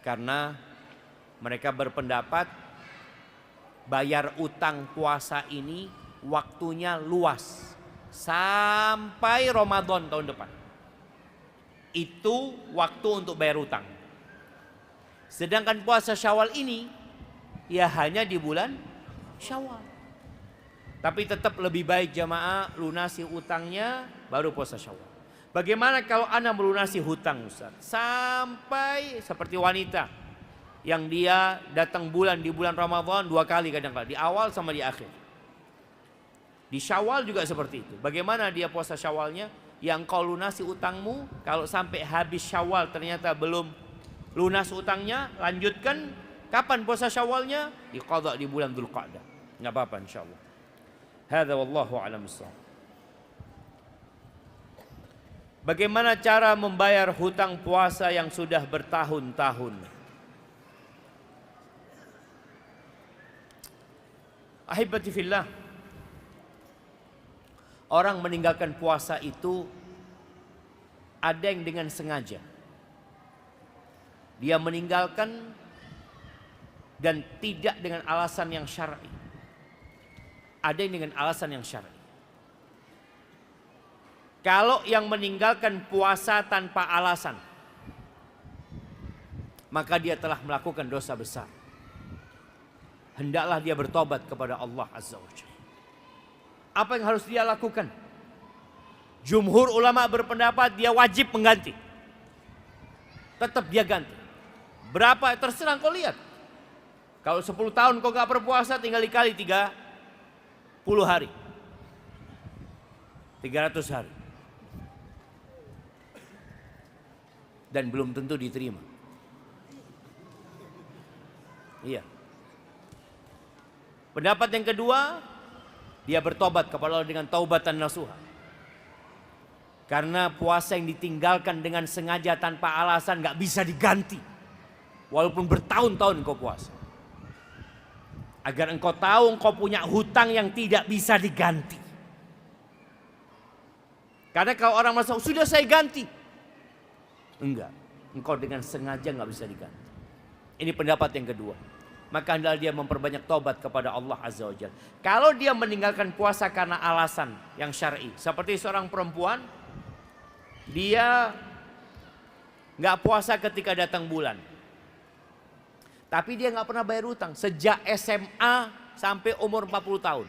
Karena mereka berpendapat bayar utang puasa ini waktunya luas sampai Ramadan tahun depan. Itu waktu untuk bayar utang. Sedangkan puasa Syawal ini ya hanya di bulan Syawal. Tapi tetap lebih baik jamaah lunasi utangnya baru puasa Syawal. Bagaimana kalau Anda melunasi hutang Ustaz? Sampai seperti wanita yang dia datang di bulan Ramadan 2 kali kadang-kadang, di awal sama di akhir. Di Syawal juga seperti itu. Bagaimana dia puasa Syawalnya? Yang kau lunasi utangmu, kalau sampai habis Syawal ternyata belum lunas utangnya, lanjutkan. Kapan puasa Syawalnya? Diqadha di bulan Dzulqa'dah. Enggak apa-apa insyaallah. Hadza wallahu a'lam bissawab. Bagaimana cara membayar hutang puasa yang sudah bertahun-tahun? Ahibati fillah, orang meninggalkan puasa itu ada yang dengan sengaja. Dia meninggalkan dan tidak dengan alasan yang syar'i. Ada yang dengan alasan yang syar'i. Kalau yang meninggalkan puasa tanpa alasan, maka dia telah melakukan dosa besar. Hendaklah dia bertobat kepada Allah Azza wa Jalla. Apa yang harus dia lakukan? Jumhur ulama berpendapat dia wajib mengganti. Tetap dia ganti. Berapa? Terserah kau lihat. Kalau 10 tahun kau gak berpuasa, tinggal dikali 30 hari. 300 hari. Dan belum tentu diterima. Iya. Pendapat yang kedua, dia bertobat kepada Allah dengan taubatan nasuha. Karena puasa yang ditinggalkan dengan sengaja tanpa alasan gak bisa diganti. Walaupun bertahun-tahun engkau puasa. Agar engkau tahu engkau punya hutang yang tidak bisa diganti. Karena kalau orang merasa sudah saya ganti. Enggak. Engkau dengan sengaja gak bisa diganti. Ini pendapat yang kedua. Maka hendaklah dia memperbanyak taubat kepada Allah Azza wa Jalla. Kalau dia meninggalkan puasa karena alasan yang syar'i, seperti seorang perempuan, dia nggak puasa ketika datang bulan, tapi dia nggak pernah bayar utang sejak SMA sampai umur 40 tahun.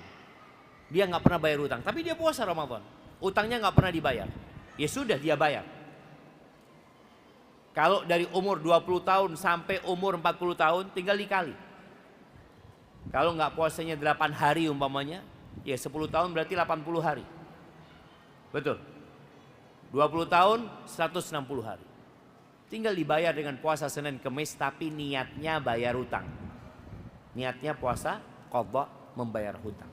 Dia nggak pernah bayar utang, tapi dia puasa Ramadan. Utangnya nggak pernah dibayar. Ya sudah dia bayar. Kalau dari umur 20 tahun sampai umur 40 tahun tinggal dikali. Kalau nggak puasanya 8 hari umpamanya, ya 10 tahun berarti 80 hari. Betul. 20 tahun 160 hari. Tinggal dibayar dengan puasa Senin Kemis, tapi niatnya bayar hutang. Niatnya puasa qadha membayar hutang.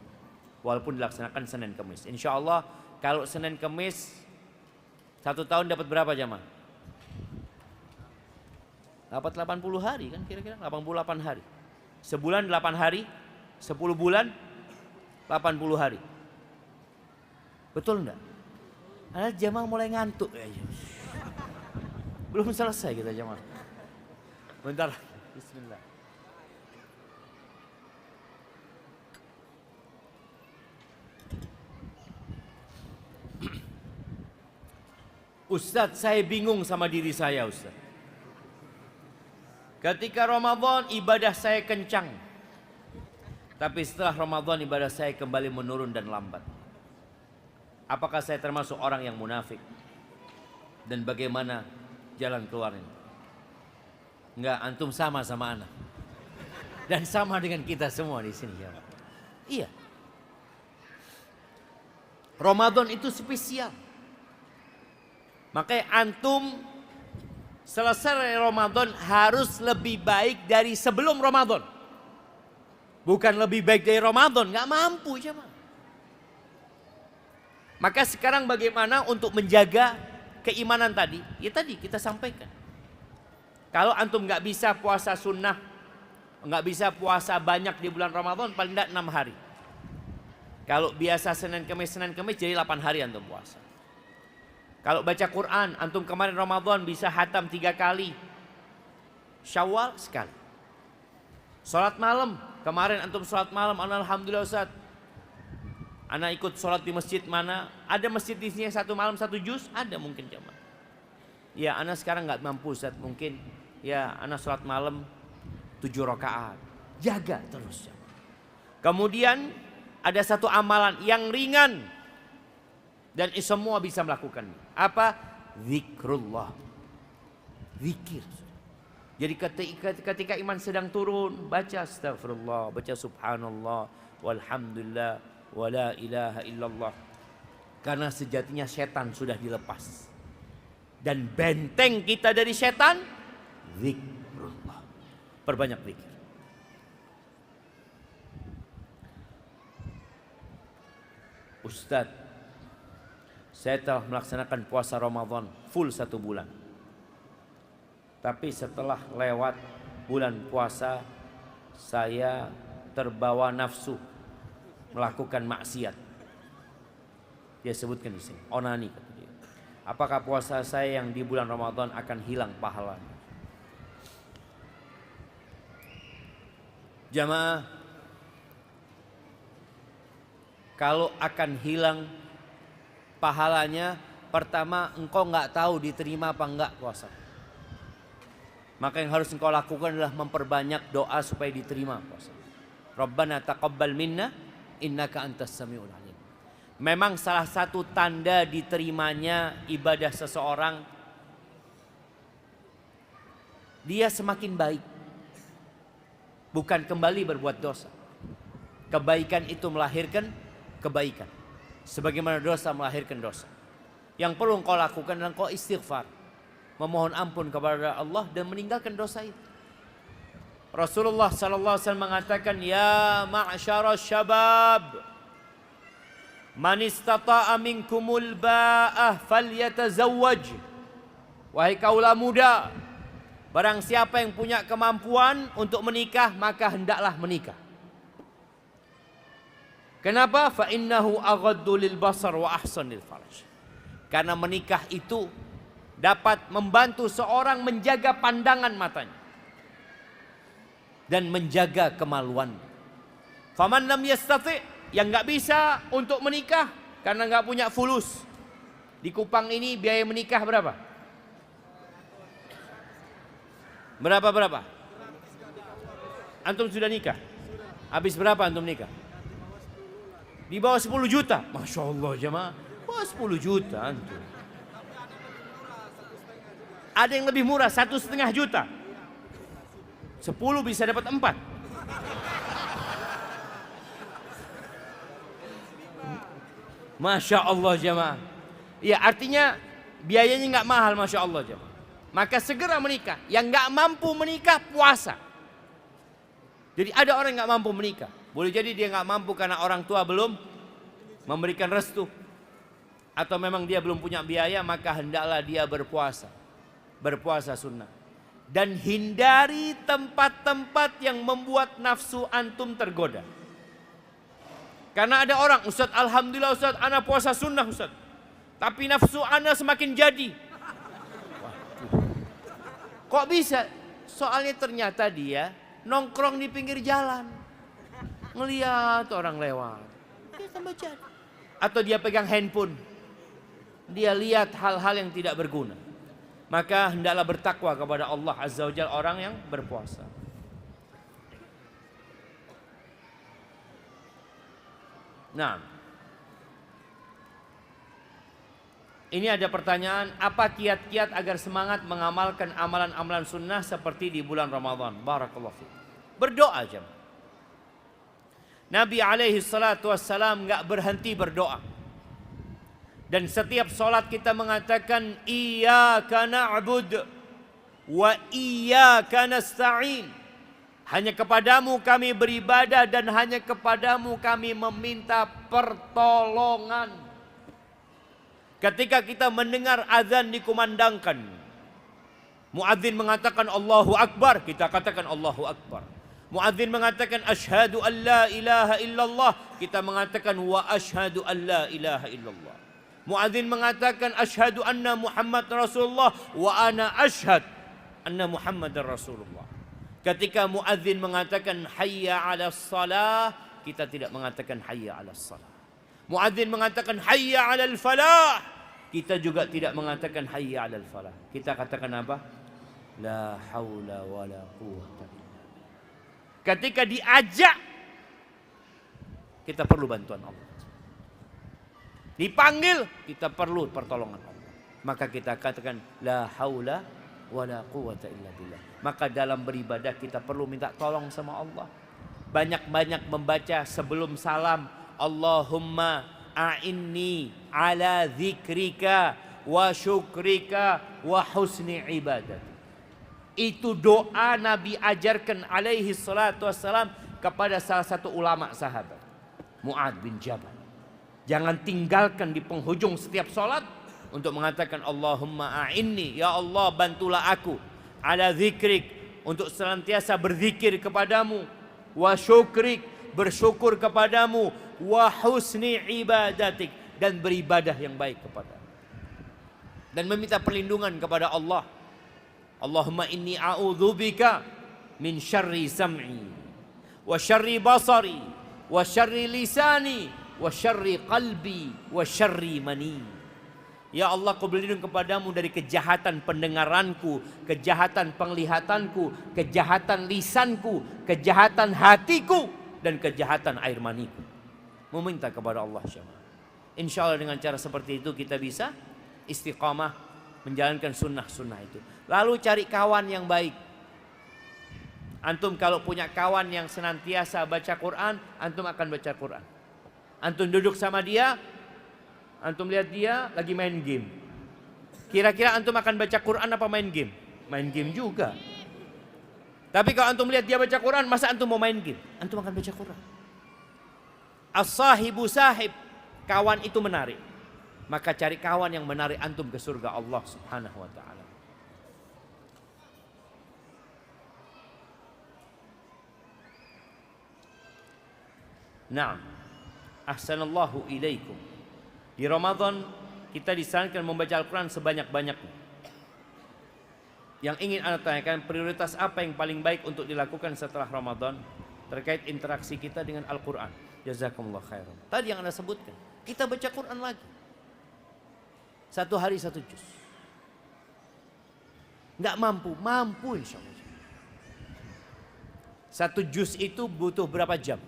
Walaupun dilaksanakan Senin Kemis. Insya Allah kalau Senin Kemis 1 tahun dapat berapa jamaah? Dapat 80 hari kan kira-kira 88 hari. Sebulan 8 hari, 10 bulan 80 hari. Betul enggak? Ada jamaah mulai ngantuk kayaknya. Belum selesai kita jamaah. Bentar. Bismillah. Ustadz, saya bingung sama diri saya, Ustadz. Ketika Ramadan ibadah saya kencang. Tapi setelah Ramadan ibadah saya kembali menurun dan lambat. Apakah saya termasuk orang yang munafik? Dan bagaimana jalan keluarnya? Enggak, antum sama anak. Dan sama dengan kita semua di sini ya. Iya. Ramadan itu spesial. Makanya antum selesai Ramadan harus lebih baik dari sebelum Ramadan. Bukan lebih baik dari Ramadan, nggak mampu coba. Maka sekarang bagaimana untuk menjaga keimanan tadi, ya tadi kita sampaikan. Kalau antum nggak bisa puasa sunnah, nggak bisa puasa banyak di bulan Ramadan, paling tidak 6 hari. Kalau biasa Senin Kemis jadi 8 hari antum puasa. Kalau baca Quran, antum kemarin Ramadan bisa hatam 3 kali. Syawal sekali. Sholat malam, kemarin antum sholat malam, alhamdulillah Ustaz. Ana ikut sholat di masjid mana? Ada masjid di sini 1 malam 1 juz? Ada mungkin jamaah. Ya, ana sekarang nggak mampu Ustaz, mungkin ya ana sholat malam 7 rakaat. Jaga terus. Kemudian ada satu amalan yang ringan dan semua bisa melakukannya. Apa? Zikrullah. Zikir. Jadi ketika iman sedang turun, baca astagfirullah, baca subhanallah, walhamdulillah, wala ilaha illallah. Karena sejatinya setan sudah dilepas. Dan benteng kita dari setan, zikrullah. Perbanyak zikir. Ustaz, saya telah melaksanakan puasa Ramadan full 1 bulan. Tapi setelah lewat bulan puasa, saya terbawa nafsu melakukan maksiat. Dia sebutkan di sini, onani kata dia. Apakah puasa saya yang di bulan Ramadan akan hilang pahalanya? Jamaah, kalau akan hilang pahalanya, pertama engkau nggak tahu diterima apa enggak puasa. Maka yang harus engkau lakukan adalah memperbanyak doa supaya diterima puasa. Rabbana taqabbal minna innaka antas samiul alim. Memang salah satu tanda diterimanya ibadah seseorang, dia semakin baik, bukan kembali berbuat dosa. Kebaikan itu melahirkan kebaikan, sebagaimana dosa melahirkan dosa. Yang perlu engkau lakukan adalah engkau istighfar, memohon ampun kepada Allah dan meninggalkan dosa itu. Rasulullah sallallahu alaihi wasallam mengatakan, ya ma'syarasy syabab, man istata'a minkumul ba'ah falyatazawwaj. Wahai kaula muda, barang siapa yang punya kemampuan untuk menikah, maka hendaklah menikah. Kenapa? Fa innahu aghaddu lil basar wa ahsanil farj. Karena menikah itu dapat membantu seorang menjaga pandangan matanya dan menjaga kemaluan. Faman lam yastati, yang nggak bisa untuk menikah karena nggak punya fulus. Di Kupang ini biaya menikah berapa? Berapa? Antum sudah nikah? Habis berapa antum nikah? Di bawah 10 juta. Masya Allah jemaah, bawah 10 juta antum. Ada yang lebih murah 1,5 juta. 10 bisa dapat 4. Masya Allah jemaah. Ya artinya biayanya nggak mahal, Masya Allah jemaah. Maka segera menikah. Yang nggak mampu menikah, puasa. Jadi ada orang yang nggak mampu menikah. Boleh jadi dia nggak mampu karena orang tua belum memberikan restu, atau memang dia belum punya biaya, maka hendaklah dia berpuasa. Berpuasa sunnah. Dan hindari tempat-tempat yang membuat nafsu antum tergoda. Karena ada orang, Ustaz, alhamdulillah Ustaz, ana puasa sunnah Ustaz, tapi nafsu ana semakin jadi. Kok bisa? Soalnya ternyata dia nongkrong di pinggir jalan, ngelihat orang lewat, dia tambah jadi. Atau dia pegang handphone, dia lihat hal-hal yang tidak berguna. Maka hendaklah bertakwa kepada Allah Azza wa Jalla orang yang berpuasa. Nah, ini ada pertanyaan, apa kiat-kiat agar semangat mengamalkan amalan-amalan sunnah seperti di bulan Ramadan? Barakallahu fiik. Berdoa aja. Nabi alaihi salatu wassalam enggak berhenti berdoa. Dan setiap solat kita mengatakan iyyaka na'bud wa iyyaka nasta'in. Hanya kepadamu kami beribadah dan hanya kepadamu kami meminta pertolongan. Ketika kita mendengar azan dikumandangkan, muadzin mengatakan Allahu Akbar, kita katakan Allahu Akbar. Muadzin mengatakan asyhadu an la ilaha illallah, kita mengatakan wa asyhadu an la ilaha illallah. Muadzin mengatakan asyhadu anna Muhammad Rasulullah wa ana asyhad anna Muhammadar Rasulullah. Ketika muadzin mengatakan hayya 'alas salah, kita tidak mengatakan hayya 'alas salah. Muadzin mengatakan hayya 'alal falah, kita juga tidak mengatakan hayya 'alal falah. Kita katakan apa? La haula wala quwwata illa billah. Ketika diajak, kita perlu bantuan Allah. Dipanggil, kita perlu pertolongan Allah. Maka kita katakan la haula wala quwwata illa billah. Maka dalam beribadah kita perlu minta tolong sama Allah. Banyak-banyak membaca sebelum salam, Allahumma a'inni ala dzikrika wa syukrika wa husni ibadat. Itu doa Nabi ajarkan alaihi salatu wassalam kepada salah satu ulama sahabat, Mu'adz bin Jabal. Jangan tinggalkan di penghujung setiap salat untuk mengatakan Allahumma a'inni, ya Allah bantulah aku, ala dzikrik, untuk senantiasa berzikir kepadamu, wa syukrik, bersyukur kepadamu, wa husni ibadatik, dan beribadah yang baik kepadamu, dan meminta perlindungan kepada Allah. Allahumma inni a'udzubika min syarri sam'i wa syarri basari wa syarri lisani wa syarri qalbi wa syarri mani. Ya Allah, aku berlindung kepadamu dari kejahatan pendengaranku, kejahatan penglihatanku, kejahatan lisanku, kejahatan hatiku, dan kejahatan air maniku. Meminta kepada Allah SWT. Insya Allah dengan cara seperti itu kita bisa istiqamah menjalankan sunnah-sunnah itu. Lalu cari kawan yang baik. Antum kalau punya kawan yang senantiasa baca Quran, antum akan baca Quran. Antum duduk sama dia, antum lihat dia lagi main game. Kira-kira antum akan baca Quran apa main game? Main game juga. Tapi kalau antum lihat dia baca Quran, masa antum mau main game? Antum akan baca Quran. As-sahibu sahib, kawan itu menarik. Maka cari kawan yang menarik antum ke surga Allah Subhanahu wa ta'ala. Naam. Ahsanallahu ilaikum. Di Ramadan kita disarankan membaca Al-Quran sebanyak-banyaknya. Yang ingin Anda tanyakan, prioritas apa yang paling baik untuk dilakukan setelah Ramadan terkait interaksi kita dengan Al-Quran? Jazakumullah khairan. Tadi yang Anda sebutkan, kita baca Quran lagi. Satu hari satu juz. Nggak mampu, mampu insya Allah. Satu juz itu butuh berapa jam?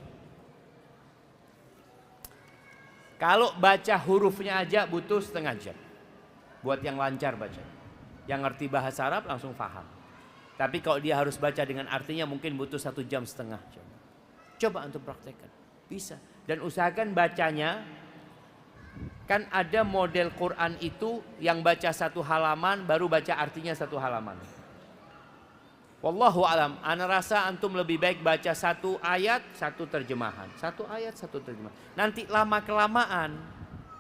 Kalau baca hurufnya aja butuh setengah jam. Buat yang lancar baca. Yang ngerti bahasa Arab langsung paham. Tapi kalau dia harus baca dengan artinya mungkin butuh 1,5 jam. Coba untuk praktekkan. Bisa. Dan usahakan bacanya. Kan ada model Quran itu yang baca 1 halaman baru baca artinya 1 halaman. Wallahu alam, ana rasa antum lebih baik baca 1 ayat 1 terjemahan. 1 ayat 1 terjemahan. Nanti lama kelamaan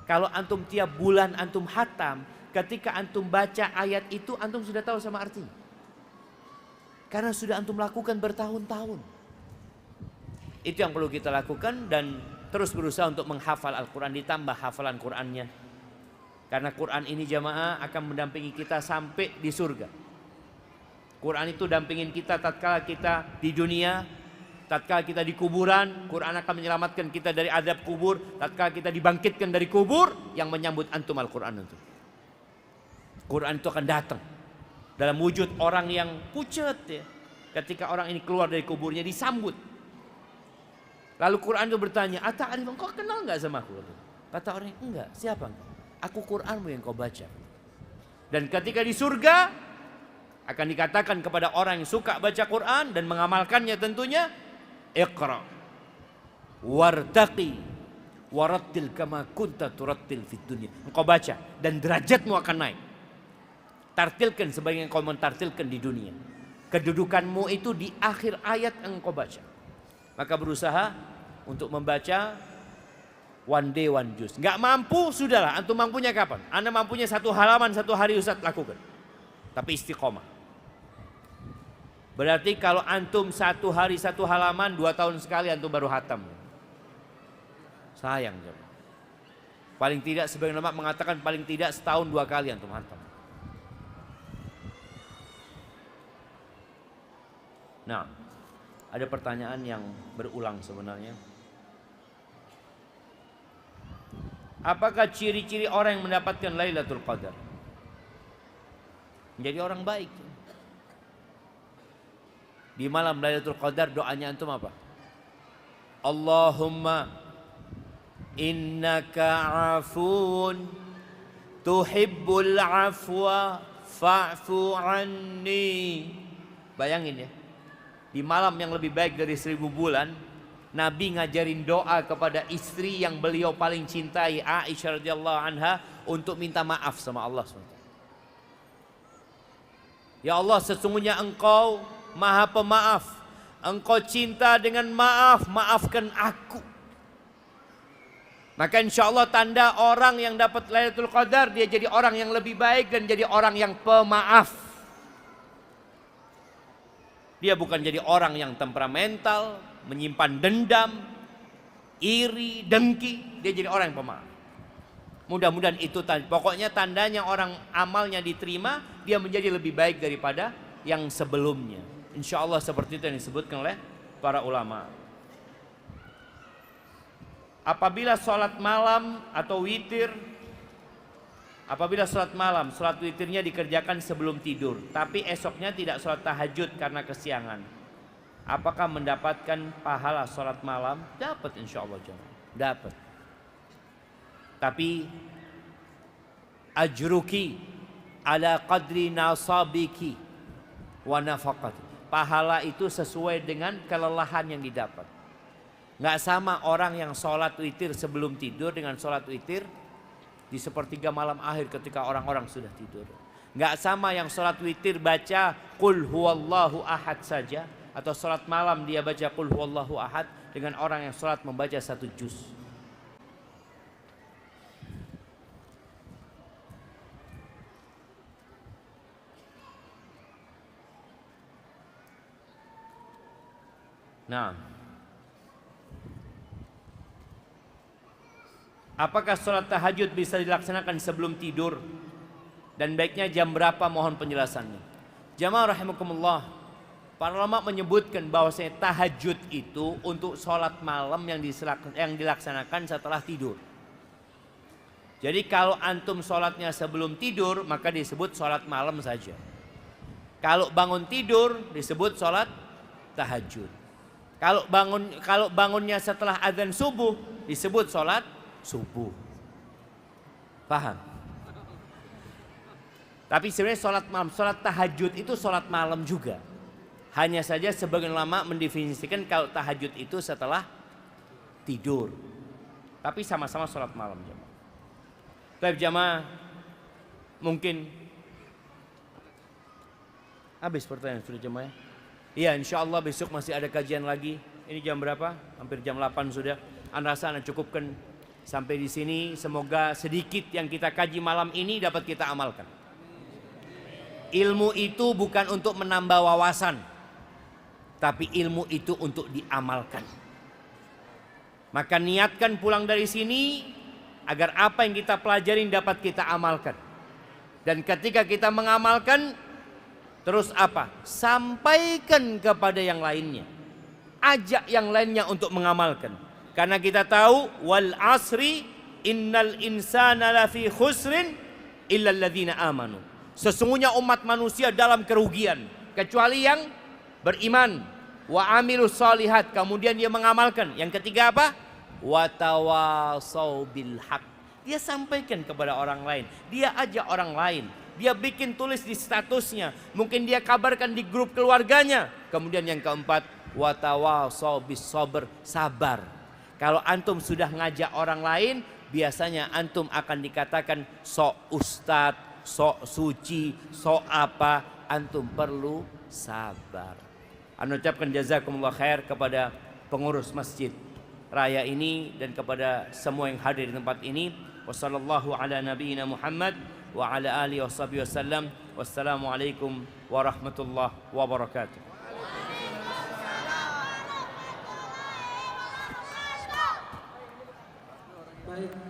kalau antum tiap bulan antum hatam, ketika antum baca ayat itu antum sudah tahu sama artinya. Karena sudah antum lakukan bertahun-tahun. Itu yang perlu kita lakukan dan terus berusaha untuk menghafal Al-Quran, ditambah hafalan Qurannya. Karena Quran ini jamaah akan mendampingi kita sampai di surga. Quran itu dampingin kita tatkala kita di dunia, tatkala kita di kuburan. Quran akan menyelamatkan kita dari azab kubur. Tatkala kita dibangkitkan dari kubur, yang menyambut antum Al-Quran itu. Quran itu akan datang dalam wujud orang yang pucat ya. Ketika orang ini keluar dari kuburnya disambut. Lalu Quran itu bertanya, "Ata'rif, engkau kenal enggak sama aku?" Kata orang, "Enggak, siapa engkau?" "Aku Quranmu yang kau baca." Dan ketika di surga akan dikatakan kepada orang yang suka baca Quran dan mengamalkannya tentunya, "Iqra wartaqi warattil kama kunta turattil fid dunya." Engkau baca dan derajatmu akan naik. Tartilkan sebagai engkau mentartilkan di dunia. Kedudukanmu itu di akhir ayat yang engkau baca. Maka berusaha untuk membaca One day one juz. Nggak mampu, sudahlah. Antum mampunya kapan? Anda mampunya 1 halaman 1 hari, Ustaz, lakukan. Tapi istiqomah. Berarti kalau antum 1 hari 1 halaman, 2 tahun sekali antum baru hatam. Sayang. Paling tidak sebagian ulama mengatakan paling tidak setahun 2 kali antum hatam. Nah, ada pertanyaan yang berulang sebenarnya. Apakah ciri-ciri orang yang mendapatkan Lailatul Qadar? Menjadi orang baik. Di malam Lailatul Qadar doanya antum apa? Allahumma innaka afun tuhibbul afwa fa'fu anni. Bayangin ya. Di malam yang lebih baik dari 1000 bulan, Nabi ngajarin doa kepada istri yang beliau paling cintai, Aisyah radhiyallahu anha, untuk minta maaf sama Allah SWT. Ya Allah, sesungguhnya Engkau Maha Pemaaf. Engkau cinta dengan maaf, maafkan aku. Maka insya Allah tanda orang yang dapat Lailatul Qadar, dia jadi orang yang lebih baik dan jadi orang yang pemaaf. Dia bukan jadi orang yang temperamental, menyimpan dendam, iri, dengki. Dia jadi orang yang pemaaf. Mudah-mudahan itu pokoknya tandanya orang amalnya diterima, dia menjadi lebih baik daripada yang sebelumnya. Insya Allah seperti itu yang disebutkan oleh para ulama. Apabila sholat malam atau witir, apabila sholat malam, sholat witirnya dikerjakan sebelum tidur, tapi esoknya tidak sholat tahajud karena kesiangan, apakah mendapatkan pahala sholat malam? Dapat insya Allah jemaah. Dapat. Tapi ajruki ala qadri nasabiki wa nafaqati. Pahala itu sesuai dengan kelelahan yang didapat. Nggak sama orang yang sholat witir sebelum tidur dengan sholat witir di sepertiga malam akhir ketika orang-orang sudah tidur. Nggak sama yang sholat witir baca qul huwallahu ahad saja, atau sholat malam dia baca qul huwallahu ahad, dengan orang yang sholat membaca 1 juz. Nah, apakah sholat tahajud bisa dilaksanakan sebelum tidur? Dan baiknya jam berapa? Mohon penjelasannya. Jamaah rahimakumullah, para ulama menyebutkan bahwasanya tahajud itu untuk sholat malam yang dilaksanakan setelah tidur. Jadi kalau antum sholatnya sebelum tidur, maka disebut sholat malam saja. Kalau bangun tidur disebut sholat tahajud. Kalau bangunnya setelah azan subuh disebut sholat subuh. Paham? Tapi sebenarnya sholat malam, sholat tahajud itu sholat malam juga. Hanya saja sebagian ulama mendefinisikan kalau tahajud itu setelah tidur. Tapi sama-sama sholat malam jemaah. Baik jemaah, mungkin habis pertanyaan sudah jemaah ya? Iya, insya Allah besok masih ada kajian lagi. Ini jam berapa? Hampir jam 8 sudah. Anda rasa Anda cukupkan sampai di sini. Semoga sedikit yang kita kaji malam ini dapat kita amalkan. Ilmu itu bukan untuk menambah wawasan, tapi ilmu itu untuk diamalkan. Maka niatkan pulang dari sini agar apa yang kita pelajarin dapat kita amalkan. Dan ketika kita mengamalkan, terus apa? Sampaikan kepada yang lainnya. Ajak yang lainnya untuk mengamalkan. Karena kita tahu wal asri innal insana lafi khusrin illa alladzina amanu. Sesungguhnya umat manusia dalam kerugian kecuali yang beriman, wa amilus solihat, kemudian dia mengamalkan. Yang ketiga apa? Wa tawasau bil haq. Dia sampaikan kepada orang lain, dia ajak orang lain. Dia bikin tulis di statusnya, mungkin dia kabarkan di grup keluarganya. Kemudian yang keempat, watawasau bis sabr, sabar. Kalau antum sudah ngajak orang lain, biasanya antum akan dikatakan sok ustadz, sok suci, sok apa. Antum perlu sabar. Anu ucapkan jazakumullah khair kepada pengurus masjid. raya ini dan kepada semua yang hadir di tempat ini. Wassallallahu ala nabiyyina Muhammad wa ala alihi washabihi wasallam. Wassalamualaikum warahmatullahi wabarakatuh. Baik.